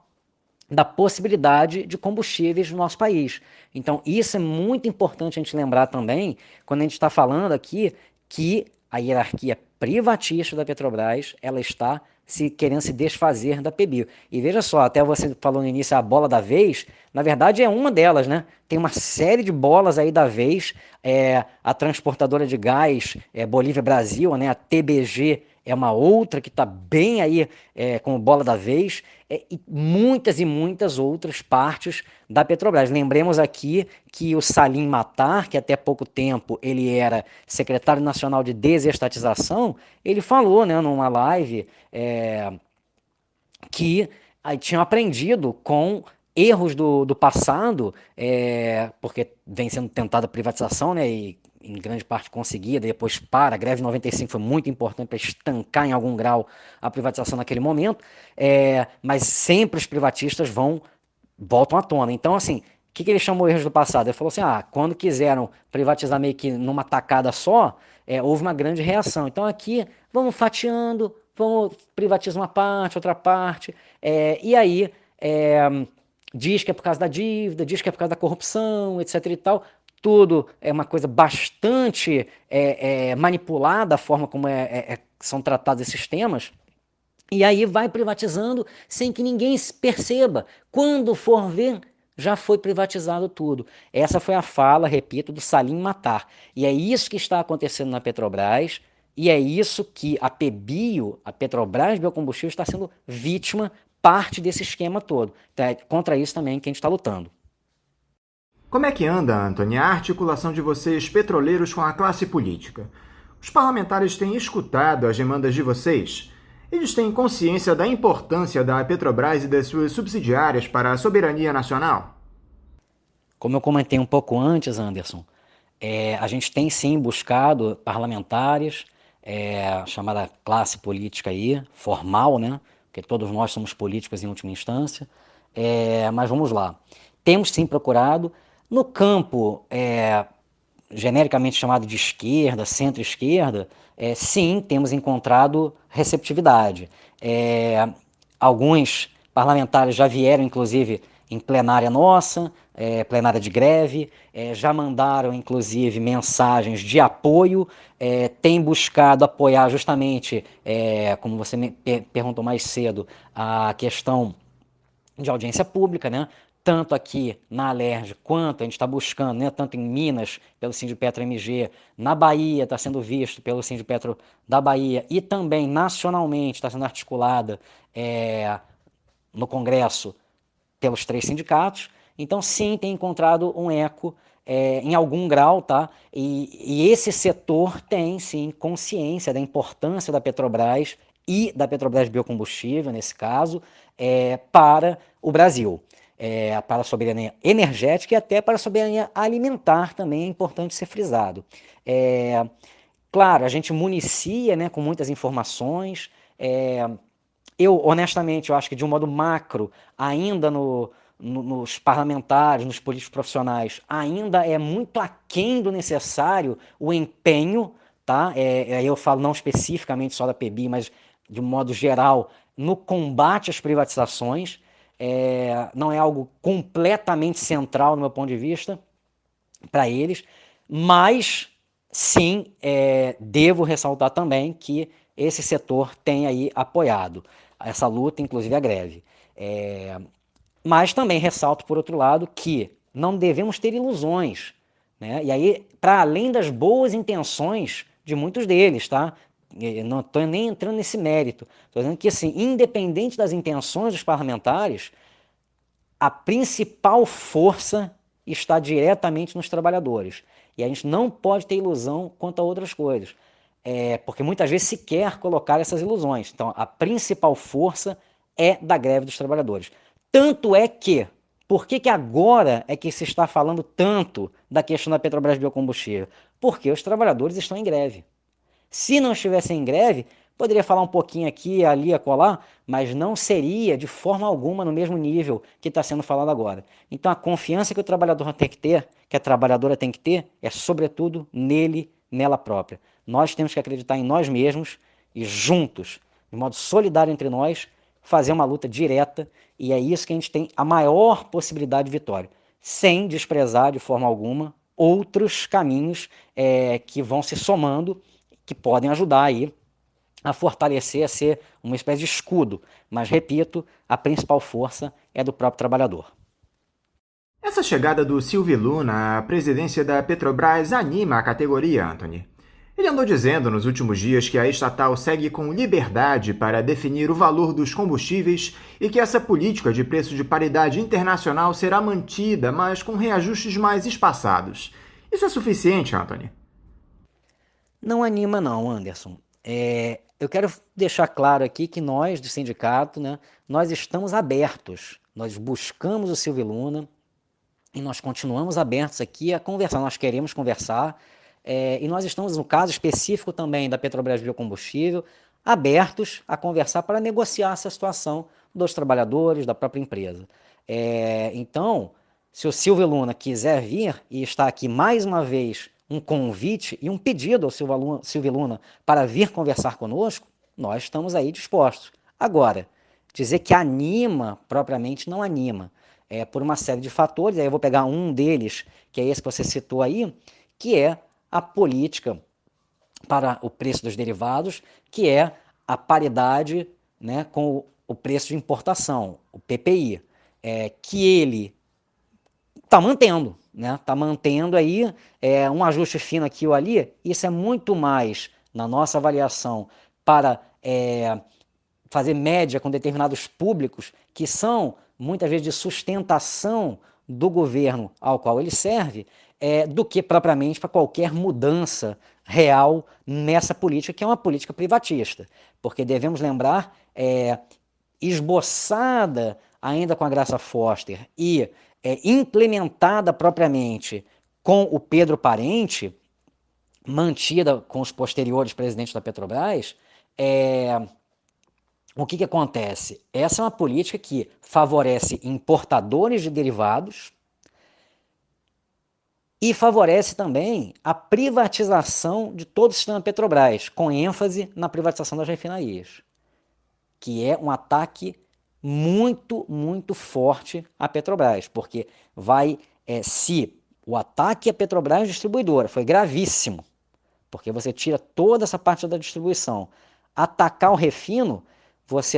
da possibilidade de combustíveis no nosso país. Então, isso é muito importante a gente lembrar também, quando a gente está falando aqui que a hierarquia privatista da Petrobras, ela está querendo se desfazer da PBio. E veja só, até você falou no início a bola da vez, na verdade é uma delas, né? Tem uma série de bolas aí da vez, a transportadora de gás Bolívia Brasil, né? A TBG é uma outra que está bem aí como bola da vez, e muitas outras partes da Petrobras. Lembremos aqui que o Salim Matar, que até pouco tempo ele era secretário nacional de desestatização, ele falou, né, numa live que tinham aprendido com erros do passado, porque vem sendo tentada a privatização, né, e em grande parte conseguida, depois a greve de 95 foi muito importante para estancar em algum grau a privatização naquele momento, mas sempre os privatistas voltam à tona. Então, assim, o que ele chamou erros do passado? Ele falou assim, quando quiseram privatizar meio que numa tacada só, houve uma grande reação. Então aqui, vamos fatiando, vamos privatizar uma parte, outra parte, e aí diz que é por causa da dívida, diz que é por causa da corrupção, etc e tal. Tudo é uma coisa bastante manipulada, a forma como são tratados esses temas, e aí vai privatizando sem que ninguém perceba. Quando for ver, já foi privatizado tudo. Essa foi a fala, repito, do Salim Matar. E é isso que está acontecendo na Petrobras, e é isso que a PBio, a Petrobras Biocombustível, está sendo vítima, parte desse esquema todo. Então, é contra isso também que a gente está lutando. Como é que anda, Antony, a articulação de vocês petroleiros com a classe política? Os parlamentares têm escutado as demandas de vocês? Eles têm consciência da importância da Petrobras e das suas subsidiárias para a soberania nacional? Como eu comentei um pouco antes, Anderson, a gente tem sim buscado parlamentares, chamada classe política aí, formal, né? Porque todos nós somos políticos em última instância, mas vamos lá. Temos sim procurado. No campo genericamente chamado de esquerda, centro-esquerda, sim, temos encontrado receptividade. Alguns parlamentares já vieram, inclusive, em plenária nossa, plenária de greve, já mandaram, inclusive, mensagens de apoio, têm buscado apoiar justamente, como você me perguntou mais cedo, a questão de audiência pública, né? Tanto aqui na Alerj, quanto a gente está buscando, né, tanto em Minas, pelo Sindipetro MG, na Bahia está sendo visto pelo Sindipetro da Bahia, e também nacionalmente está sendo articulada no Congresso pelos 3 sindicatos. Então, sim, tem encontrado um eco em algum grau, tá? E esse setor tem, sim, consciência da importância da Petrobras e da Petrobras Biocombustível, nesse caso, para o Brasil. Para a soberania energética e até para a soberania alimentar também é importante ser frisado. Claro, a gente municia, né, com muitas informações. Honestamente, eu acho que de um modo macro, ainda nos parlamentares, nos políticos profissionais, ainda é muito aquém do necessário o empenho, tá? Aí eu falo não especificamente só da PBI, mas de um modo geral, no combate às privatizações. Não é algo completamente central, no meu ponto de vista, para eles, mas sim, devo ressaltar também que esse setor tem aí apoiado essa luta, inclusive a greve. Mas também ressalto, por outro lado, que não devemos ter ilusões, né? E aí, para além das boas intenções de muitos deles, tá? Eu não estou nem entrando nesse mérito. Estou dizendo que, assim, independente das intenções dos parlamentares, a principal força está diretamente nos trabalhadores. E a gente não pode ter ilusão quanto a outras coisas, porque muitas vezes se quer colocar essas ilusões. Então, a principal força é da greve dos trabalhadores. Tanto é que, por que agora é que se está falando tanto da questão da Petrobras Biocombustível? Porque os trabalhadores estão em greve. Se não estivessem em greve, poderia falar um pouquinho aqui, ali, acolá, mas não seria de forma alguma no mesmo nível que está sendo falado agora. Então a confiança que o trabalhador tem que ter, que a trabalhadora tem que ter, é sobretudo nele, nela própria. Nós temos que acreditar em nós mesmos e juntos, de modo solidário entre nós, fazer uma luta direta, e é isso que a gente tem a maior possibilidade de vitória, sem desprezar de forma alguma outros caminhos que vão se somando, que podem ajudar aí a fortalecer, a ser uma espécie de escudo. Mas, repito, a principal força é do próprio trabalhador. Essa chegada do Silvio Luna à presidência da Petrobras anima a categoria, Anthony. Ele andou dizendo nos últimos dias que a estatal segue com liberdade para definir o valor dos combustíveis e que essa política de preço de paridade internacional será mantida, mas com reajustes mais espaçados. Isso é suficiente, Anthony? Não anima não, Anderson. Eu quero deixar claro aqui que nós, do sindicato, né, nós estamos abertos. Nós buscamos o Silvio Luna e nós continuamos abertos aqui a conversar. Nós queremos conversar e nós estamos, no caso específico também da Petrobras Biocombustível, abertos a conversar para negociar essa situação dos trabalhadores, da própria empresa. Então, se o Silvio Luna quiser vir e está aqui mais uma vez um convite e um pedido ao Silvio Luna para vir conversar conosco, nós estamos aí dispostos. Agora, dizer que anima, propriamente não anima, por uma série de fatores, aí eu vou pegar um deles, que é esse que você citou aí, que é a política para o preço dos derivados, que é a paridade, né, com o preço de importação, o PPI, que ele está mantendo. Está mantendo aí um ajuste fino aqui ou ali. Isso é muito mais, na nossa avaliação, para fazer média com determinados públicos que são, muitas vezes, de sustentação do governo ao qual ele serve, do que propriamente para qualquer mudança real nessa política, que é uma política privatista. Porque devemos lembrar, esboçada ainda com a Graça Foster e implementada propriamente com o Pedro Parente, mantida com os posteriores presidentes da Petrobras, o que acontece? Essa é uma política que favorece importadores de derivados e favorece também a privatização de todo o sistema Petrobras, com ênfase na privatização das refinarias, que é um ataque muito, muito forte à Petrobras, porque se o ataque à Petrobras distribuidora foi gravíssimo, porque você tira toda essa parte da distribuição, atacar o refino,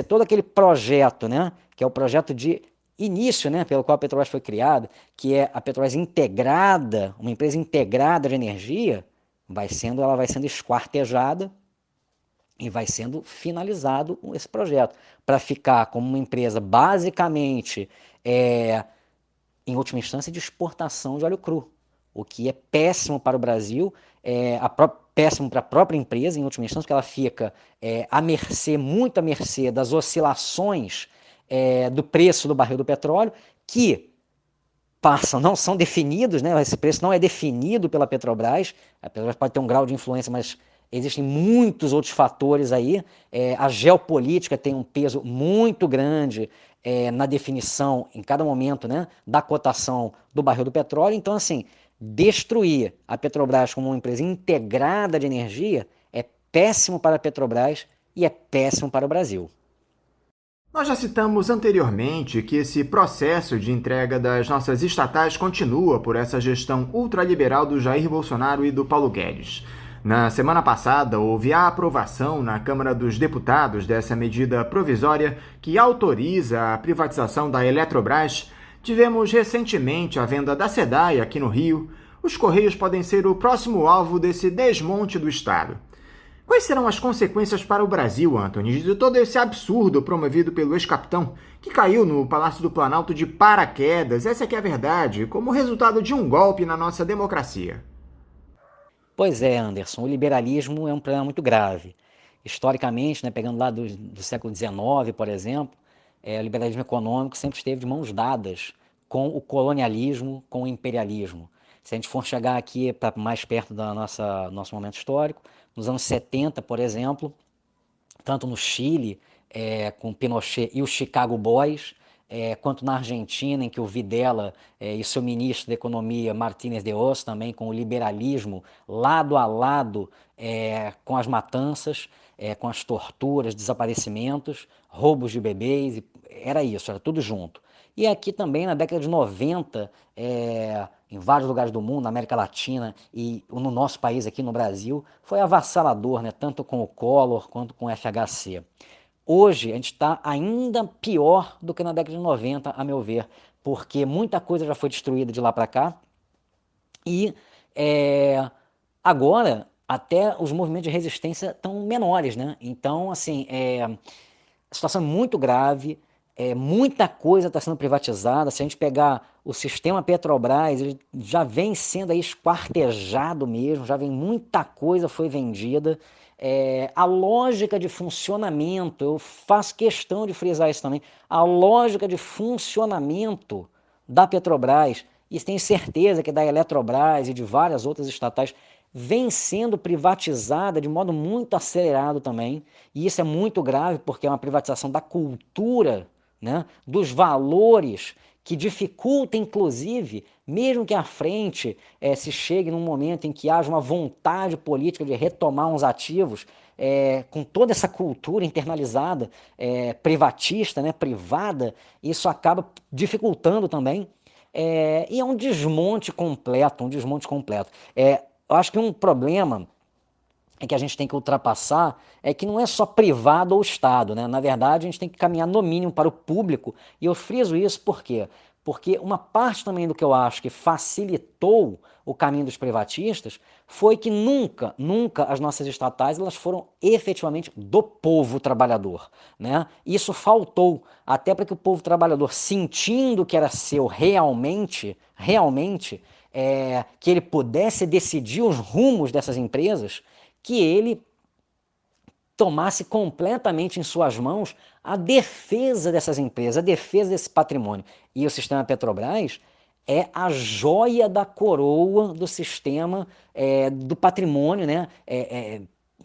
todo aquele projeto, né, que é o projeto de início, né, pelo qual a Petrobras foi criada, que é a Petrobras integrada, uma empresa integrada de energia, ela vai sendo esquartejada e vai sendo finalizado esse projeto, para ficar como uma empresa basicamente, em última instância, de exportação de óleo cru, o que é péssimo para o Brasil, péssimo para a própria empresa, em última instância, porque ela fica muito à mercê das oscilações do preço do barril do petróleo, que não são definidos, né? Esse preço não é definido pela Petrobras. A Petrobras pode ter um grau de influência, mas existem muitos outros fatores aí. A geopolítica tem um peso muito grande na definição, em cada momento, né, da cotação do barril do petróleo. Então, assim, destruir a Petrobras como uma empresa integrada de energia é péssimo para a Petrobras e é péssimo para o Brasil. Nós já citamos anteriormente que esse processo de entrega das nossas estatais continua por essa gestão ultraliberal do Jair Bolsonaro e do Paulo Guedes. Na semana passada, houve a aprovação na Câmara dos Deputados dessa medida provisória que autoriza a privatização da Eletrobras. Tivemos recentemente a venda da SEDAI aqui no Rio, os Correios podem ser o próximo alvo desse desmonte do Estado. Quais serão as consequências para o Brasil, Antony, de todo esse absurdo promovido pelo ex-capitão, que caiu no Palácio do Planalto de paraquedas, essa que é a verdade, como resultado de um golpe na nossa democracia? Pois é, Anderson, o liberalismo é um problema muito grave. Historicamente, né, pegando lá do século XIX, por exemplo, o liberalismo econômico sempre esteve de mãos dadas com o colonialismo, com o imperialismo. Se a gente for chegar aqui para mais perto do nosso momento histórico, nos anos 70, por exemplo, tanto no Chile, com Pinochet e os Chicago Boys, quanto na Argentina, em que o Videla e seu ministro da Economia, Martínez de Hoz, também com o liberalismo lado a lado com as matanças, com as torturas, desaparecimentos, roubos de bebês, era isso, era tudo junto. E aqui também, na década de 90, em vários lugares do mundo, na América Latina e no nosso país aqui no Brasil, foi avassalador, né? Tanto com o Collor quanto com o FHC. Hoje a gente está ainda pior do que na década de 90, a meu ver, porque muita coisa já foi destruída de lá para cá e agora até os movimentos de resistência estão menores, né? Então, assim, a situação é muito grave. Muita coisa está sendo privatizada. Se a gente pegar o sistema Petrobras, ele já vem sendo aí esquartejado mesmo, já vem muita coisa foi vendida. A lógica de funcionamento, eu faço questão de frisar isso também, a lógica de funcionamento da Petrobras, e tenho certeza que da Eletrobras e de várias outras estatais, vem sendo privatizada de modo muito acelerado também, e isso é muito grave porque é uma privatização da cultura, né, dos valores, que dificulta, inclusive, mesmo que à frente se chegue num momento em que haja uma vontade política de retomar uns ativos, com toda essa cultura internalizada, privatista, né, privada, isso acaba dificultando também, e é um desmonte completo, eu acho que um problema que a gente tem que ultrapassar é que não é só privado ou Estado, né? Na verdade, a gente tem que caminhar no mínimo para o público, e eu friso isso por quê? Porque uma parte também do que eu acho que facilitou o caminho dos privatistas foi que nunca as nossas estatais elas foram efetivamente do povo trabalhador, né? Isso faltou, até para que o povo trabalhador, sentindo que era seu realmente, que ele pudesse decidir os rumos dessas empresas, que ele tomasse completamente em suas mãos a defesa dessas empresas, a defesa desse patrimônio. E o sistema Petrobras é a joia da coroa do sistema do patrimônio, né,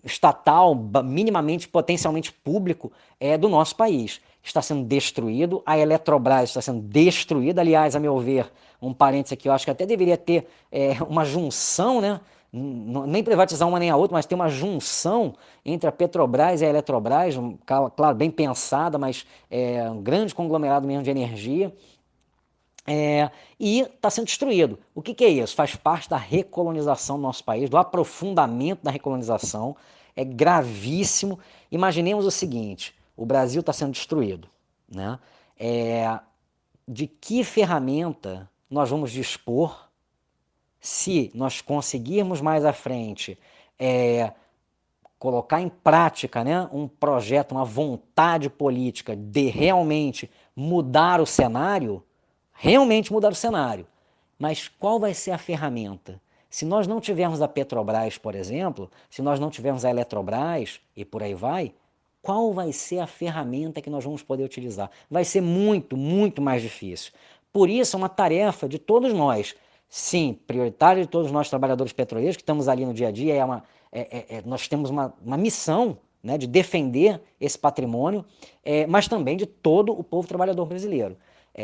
estatal, minimamente, potencialmente público do nosso país. Está sendo destruído, a Eletrobras está sendo destruída, aliás, a meu ver, um parênteses aqui, eu acho que até deveria ter uma junção, né? Nem privatizar uma nem a outra, mas ter uma junção entre a Petrobras e a Eletrobras, claro, bem pensada, mas um grande conglomerado mesmo de energia, e está sendo destruído. O que é isso? Faz parte da recolonização do nosso país, do aprofundamento da recolonização, é gravíssimo. Imaginemos o seguinte, o Brasil está sendo destruído, né? De que ferramenta nós vamos dispor se nós conseguirmos mais à frente colocar em prática, né, um projeto, uma vontade política de realmente mudar o cenário, mas qual vai ser a ferramenta? Se nós não tivermos a Petrobras, por exemplo, se nós não tivermos a Eletrobras e por aí vai, qual vai ser a ferramenta que nós vamos poder utilizar? Vai ser muito, muito mais difícil. Por isso é uma tarefa de todos nós, sim, prioritária de todos nós trabalhadores petroleiros que estamos ali no dia a dia, nós temos uma missão, né, de defender esse patrimônio, mas também de todo o povo trabalhador brasileiro.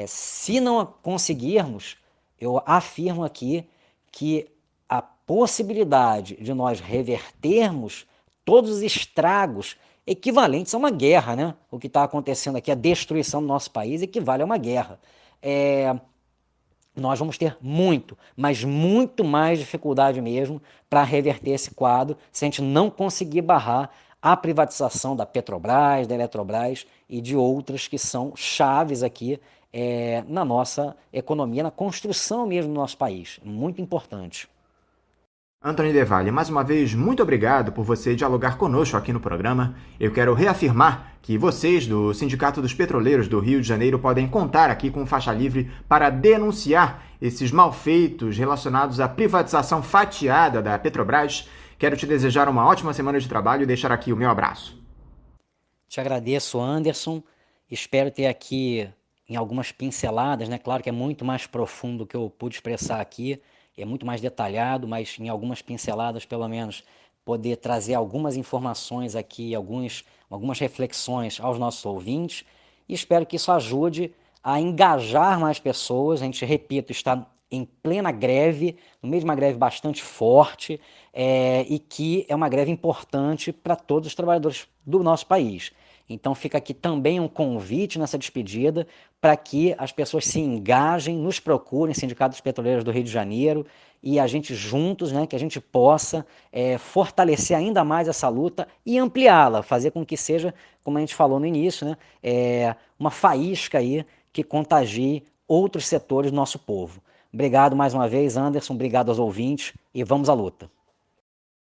Se não conseguirmos, eu afirmo aqui que a possibilidade de nós revertermos todos os estragos equivalentes a uma guerra, né? O que está acontecendo aqui, a destruição do nosso país, equivale a uma guerra. Nós vamos ter muito, mas muito mais dificuldade mesmo para reverter esse quadro se a gente não conseguir barrar a privatização da Petrobras, da Eletrobras e de outras que são chaves aqui na nossa economia, na construção mesmo do nosso país. Muito importante. Antônio De Valle, mais uma vez, muito obrigado por você dialogar conosco aqui no programa. Eu quero reafirmar que vocês, do Sindicato dos Petroleiros do Rio de Janeiro, podem contar aqui com o Faixa Livre para denunciar esses malfeitos relacionados à privatização fatiada da Petrobras. Quero te desejar uma ótima semana de trabalho e deixar aqui o meu abraço. Te agradeço, Anderson. Espero ter aqui em algumas pinceladas, né? Claro que é muito mais profundo do que eu pude expressar aqui, é muito mais detalhado, mas em algumas pinceladas, pelo menos, poder trazer algumas informações aqui, algumas reflexões aos nossos ouvintes, e espero que isso ajude a engajar mais pessoas. A gente, repito, está em plena greve, no meio de uma greve bastante forte, e que é uma greve importante para todos os trabalhadores do nosso país. Então fica aqui também um convite nessa despedida para que as pessoas se engajem, nos procurem, Sindicato dos Petroleiros do Rio de Janeiro, e a gente juntos, né, que a gente possa fortalecer ainda mais essa luta e ampliá-la, fazer com que seja, como a gente falou no início, né, uma faísca aí que contagie outros setores do nosso povo. Obrigado mais uma vez, Anderson, obrigado aos ouvintes e vamos à luta.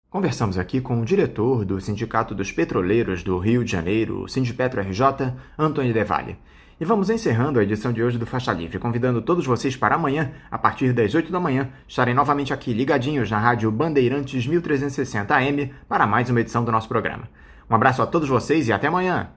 Conversamos aqui com o diretor do Sindicato dos Petroleiros do Rio de Janeiro, o Sindipetro RJ, Antônio De Valle. E vamos encerrando a edição de hoje do Faixa Livre, convidando todos vocês para amanhã, a partir das 8 da manhã, estarem novamente aqui ligadinhos na rádio Bandeirantes 1360 AM para mais uma edição do nosso programa. Um abraço a todos vocês e até amanhã!